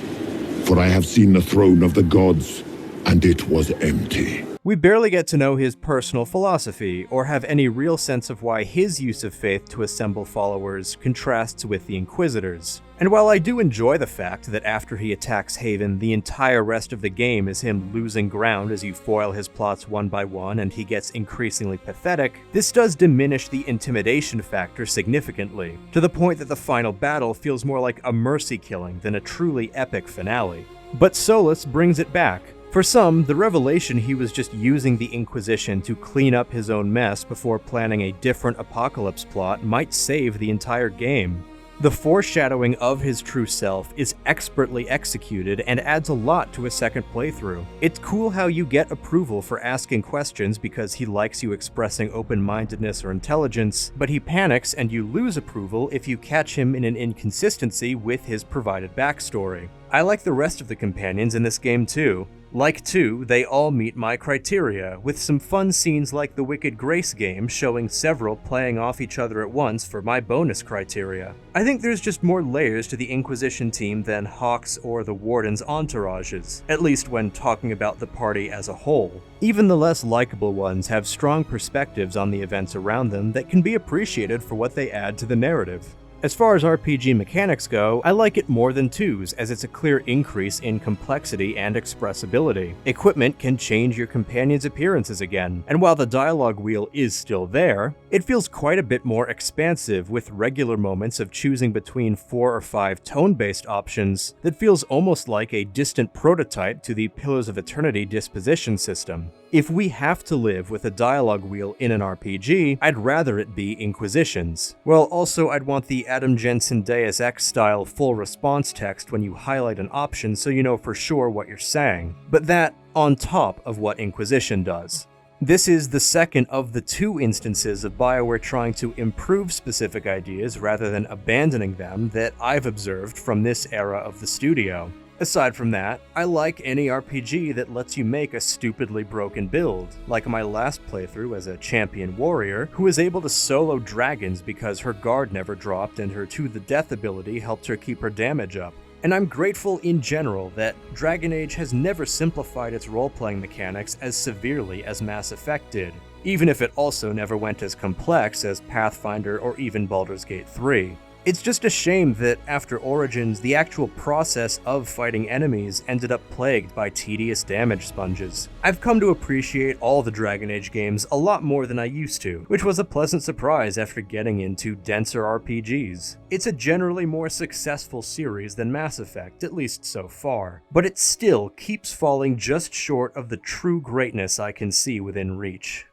for I have seen the throne of the gods, and it was empty. We barely get to know his personal philosophy, or have any real sense of why his use of faith to assemble followers contrasts with the Inquisitors. And while I do enjoy the fact that after he attacks Haven, the entire rest of the game is him losing ground as you foil his plots one by one and he gets increasingly pathetic, this does diminish the intimidation factor significantly, to the point that the final battle feels more like a mercy killing than a truly epic finale. But Solus brings it back. For some, the revelation he was just using the Inquisition to clean up his own mess before planning a different apocalypse plot might save the entire game. The foreshadowing of his true self is expertly executed and adds a lot to a second playthrough. It's cool how you get approval for asking questions because he likes you expressing open-mindedness or intelligence, but he panics and you lose approval if you catch him in an inconsistency with his provided backstory. I like the rest of the companions in this game too. Like 2, they all meet my criteria, with some fun scenes like the Wicked Grace game showing several playing off each other at once for my bonus criteria. I think there's just more layers to the Inquisition team than Hawk's or the Warden's entourages, at least when talking about the party as a whole. Even the less likable ones have strong perspectives on the events around them that can be appreciated for what they add to the narrative. As far as RPG mechanics go, I like it more than 2's, as it's a clear increase in complexity and expressibility. Equipment can change your companion's appearances again, and while the dialogue wheel is still there, it feels quite a bit more expansive, with regular moments of choosing between 4 or 5 tone-based options that feels almost like a distant prototype to the Pillars of Eternity disposition system. If we have to live with a dialogue wheel in an RPG, I'd rather it be Inquisition's. Well, also I'd want the Adam Jensen Deus Ex style full response text when you highlight an option so you know for sure what you're saying. But that on top of what Inquisition does. This is the second of the 2 instances of BioWare trying to improve specific ideas rather than abandoning them that I've observed from this era of the studio. Aside from that, I like any RPG that lets you make a stupidly broken build, like my last playthrough as a champion warrior who was able to solo dragons because her guard never dropped and her To the Death ability helped her keep her damage up. And I'm grateful in general that Dragon Age has never simplified its role-playing mechanics as severely as Mass Effect did, even if it also never went as complex as Pathfinder or even Baldur's Gate 3. It's just a shame that after Origins, the actual process of fighting enemies ended up plagued by tedious damage sponges. I've come to appreciate all the Dragon Age games a lot more than I used to, which was a pleasant surprise after getting into denser RPGs. It's a generally more successful series than Mass Effect, at least so far, but it still keeps falling just short of the true greatness I can see within reach.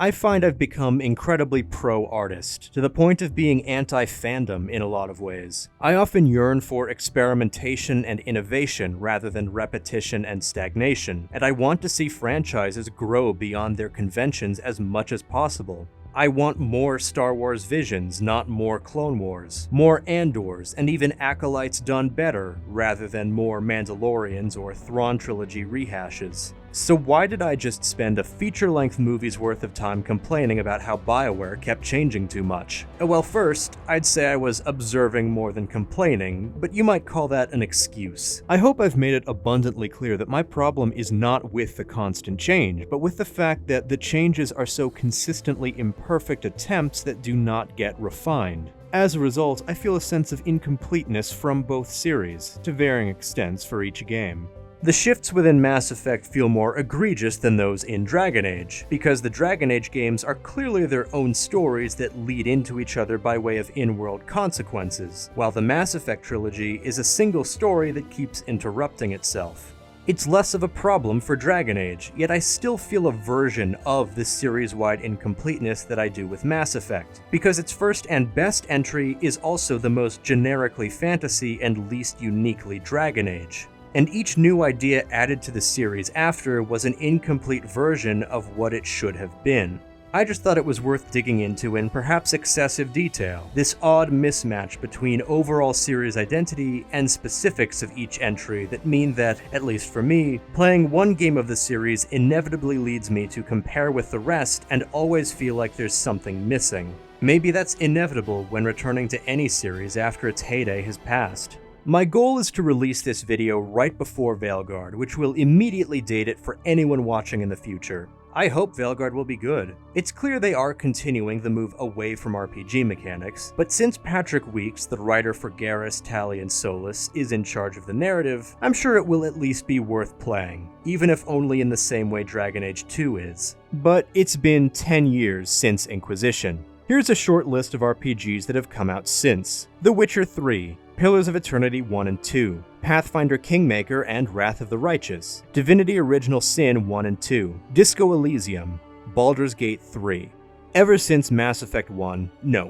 I find I've become incredibly pro-artist, to the point of being anti-fandom in a lot of ways. I often yearn for experimentation and innovation rather than repetition and stagnation, and I want to see franchises grow beyond their conventions as much as possible. I want more Star Wars Visions, not more Clone Wars, more Andors, and even Acolytes done better, rather than more Mandalorians or Thrawn Trilogy rehashes. So why did I just spend a feature-length movie's worth of time complaining about how BioWare kept changing too much? Well, first, I'd say I was observing more than complaining, but you might call that an excuse. I hope I've made it abundantly clear that my problem is not with the constant change, but with the fact that the changes are so consistently imperfect attempts that do not get refined. As a result, I feel a sense of incompleteness from both series, to varying extents for each game. The shifts within Mass Effect feel more egregious than those in Dragon Age, because the Dragon Age games are clearly their own stories that lead into each other by way of in-world consequences, while the Mass Effect Trilogy is a single story that keeps interrupting itself. It's less of a problem for Dragon Age, yet I still feel a version of the series-wide incompleteness that I do with Mass Effect, because its first and best entry is also the most generically fantasy and least uniquely Dragon Age. And each new idea added to the series after was an incomplete version of what it should have been. I just thought it was worth digging into in perhaps excessive detail, this odd mismatch between overall series identity and specifics of each entry that mean that, at least for me, playing one game of the series inevitably leads me to compare with the rest and always feel like there's something missing. Maybe that's inevitable when returning to any series after its heyday has passed. My goal is to release this video right before Veilguard, which will immediately date it for anyone watching in the future. I hope Veilguard will be good. It's clear they are continuing the move away from RPG mechanics, but since Patrick Weeks, the writer for Garrus, Tali, and Solus, is in charge of the narrative, I'm sure it will at least be worth playing, even if only in the same way Dragon Age 2 is. But it's been 10 years since Inquisition. Here's a short list of RPGs that have come out since: The Witcher 3, Pillars of Eternity 1 and 2, Pathfinder Kingmaker and Wrath of the Righteous, Divinity Original Sin 1 and 2, Disco Elysium, Baldur's Gate 3. Ever since Mass Effect 1,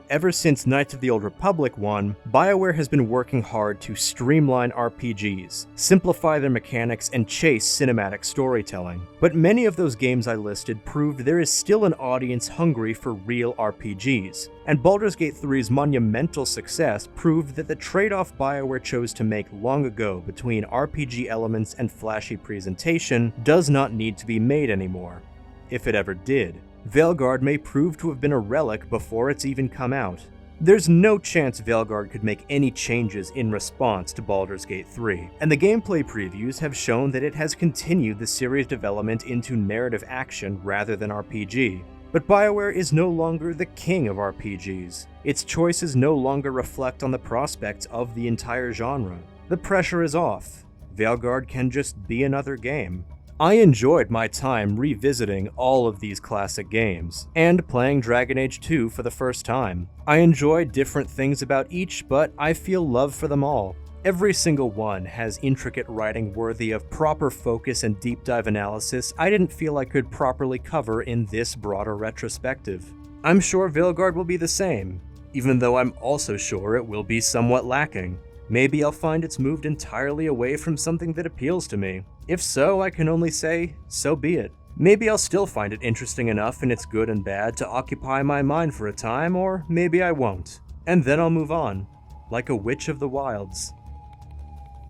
ever since Knights of the Old Republic 1, BioWare has been working hard to streamline RPGs, simplify their mechanics, and chase cinematic storytelling. But many of those games I listed proved there is still an audience hungry for real RPGs, and Baldur's Gate 3's monumental success proved that the trade-off BioWare chose to make long ago between RPG elements and flashy presentation does not need to be made anymore, if it ever did. Veilguard may prove to have been a relic before it's even come out. There's no chance Veilguard could make any changes in response to Baldur's Gate 3, and the gameplay previews have shown that it has continued the series' development into narrative action rather than RPG. But BioWare is no longer the king of RPGs. Its choices no longer reflect on the prospects of the entire genre. The pressure is off. Veilguard can just be another game. I enjoyed my time revisiting all of these classic games, and playing Dragon Age 2 for the first time. I enjoyed different things about each, but I feel love for them all. Every single one has intricate writing worthy of proper focus and deep dive analysis I didn't feel I could properly cover in this broader retrospective. I'm sure Veilguard will be the same, even though I'm also sure it will be somewhat lacking. Maybe I'll find it's moved entirely away from something that appeals to me. If so, I can only say, so be it. Maybe I'll still find it interesting enough in its good and bad to occupy my mind for a time, or maybe I won't. And then I'll move on, like a witch of the wilds.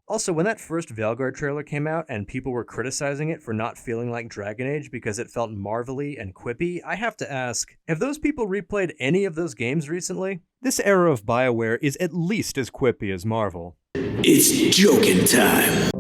Also, when that first Veilguard trailer came out and people were criticizing it for not feeling like Dragon Age because it felt marvelly and quippy, I have to ask, have those people replayed any of those games recently? This era of BioWare is at least as quippy as Marvel. It's joking time.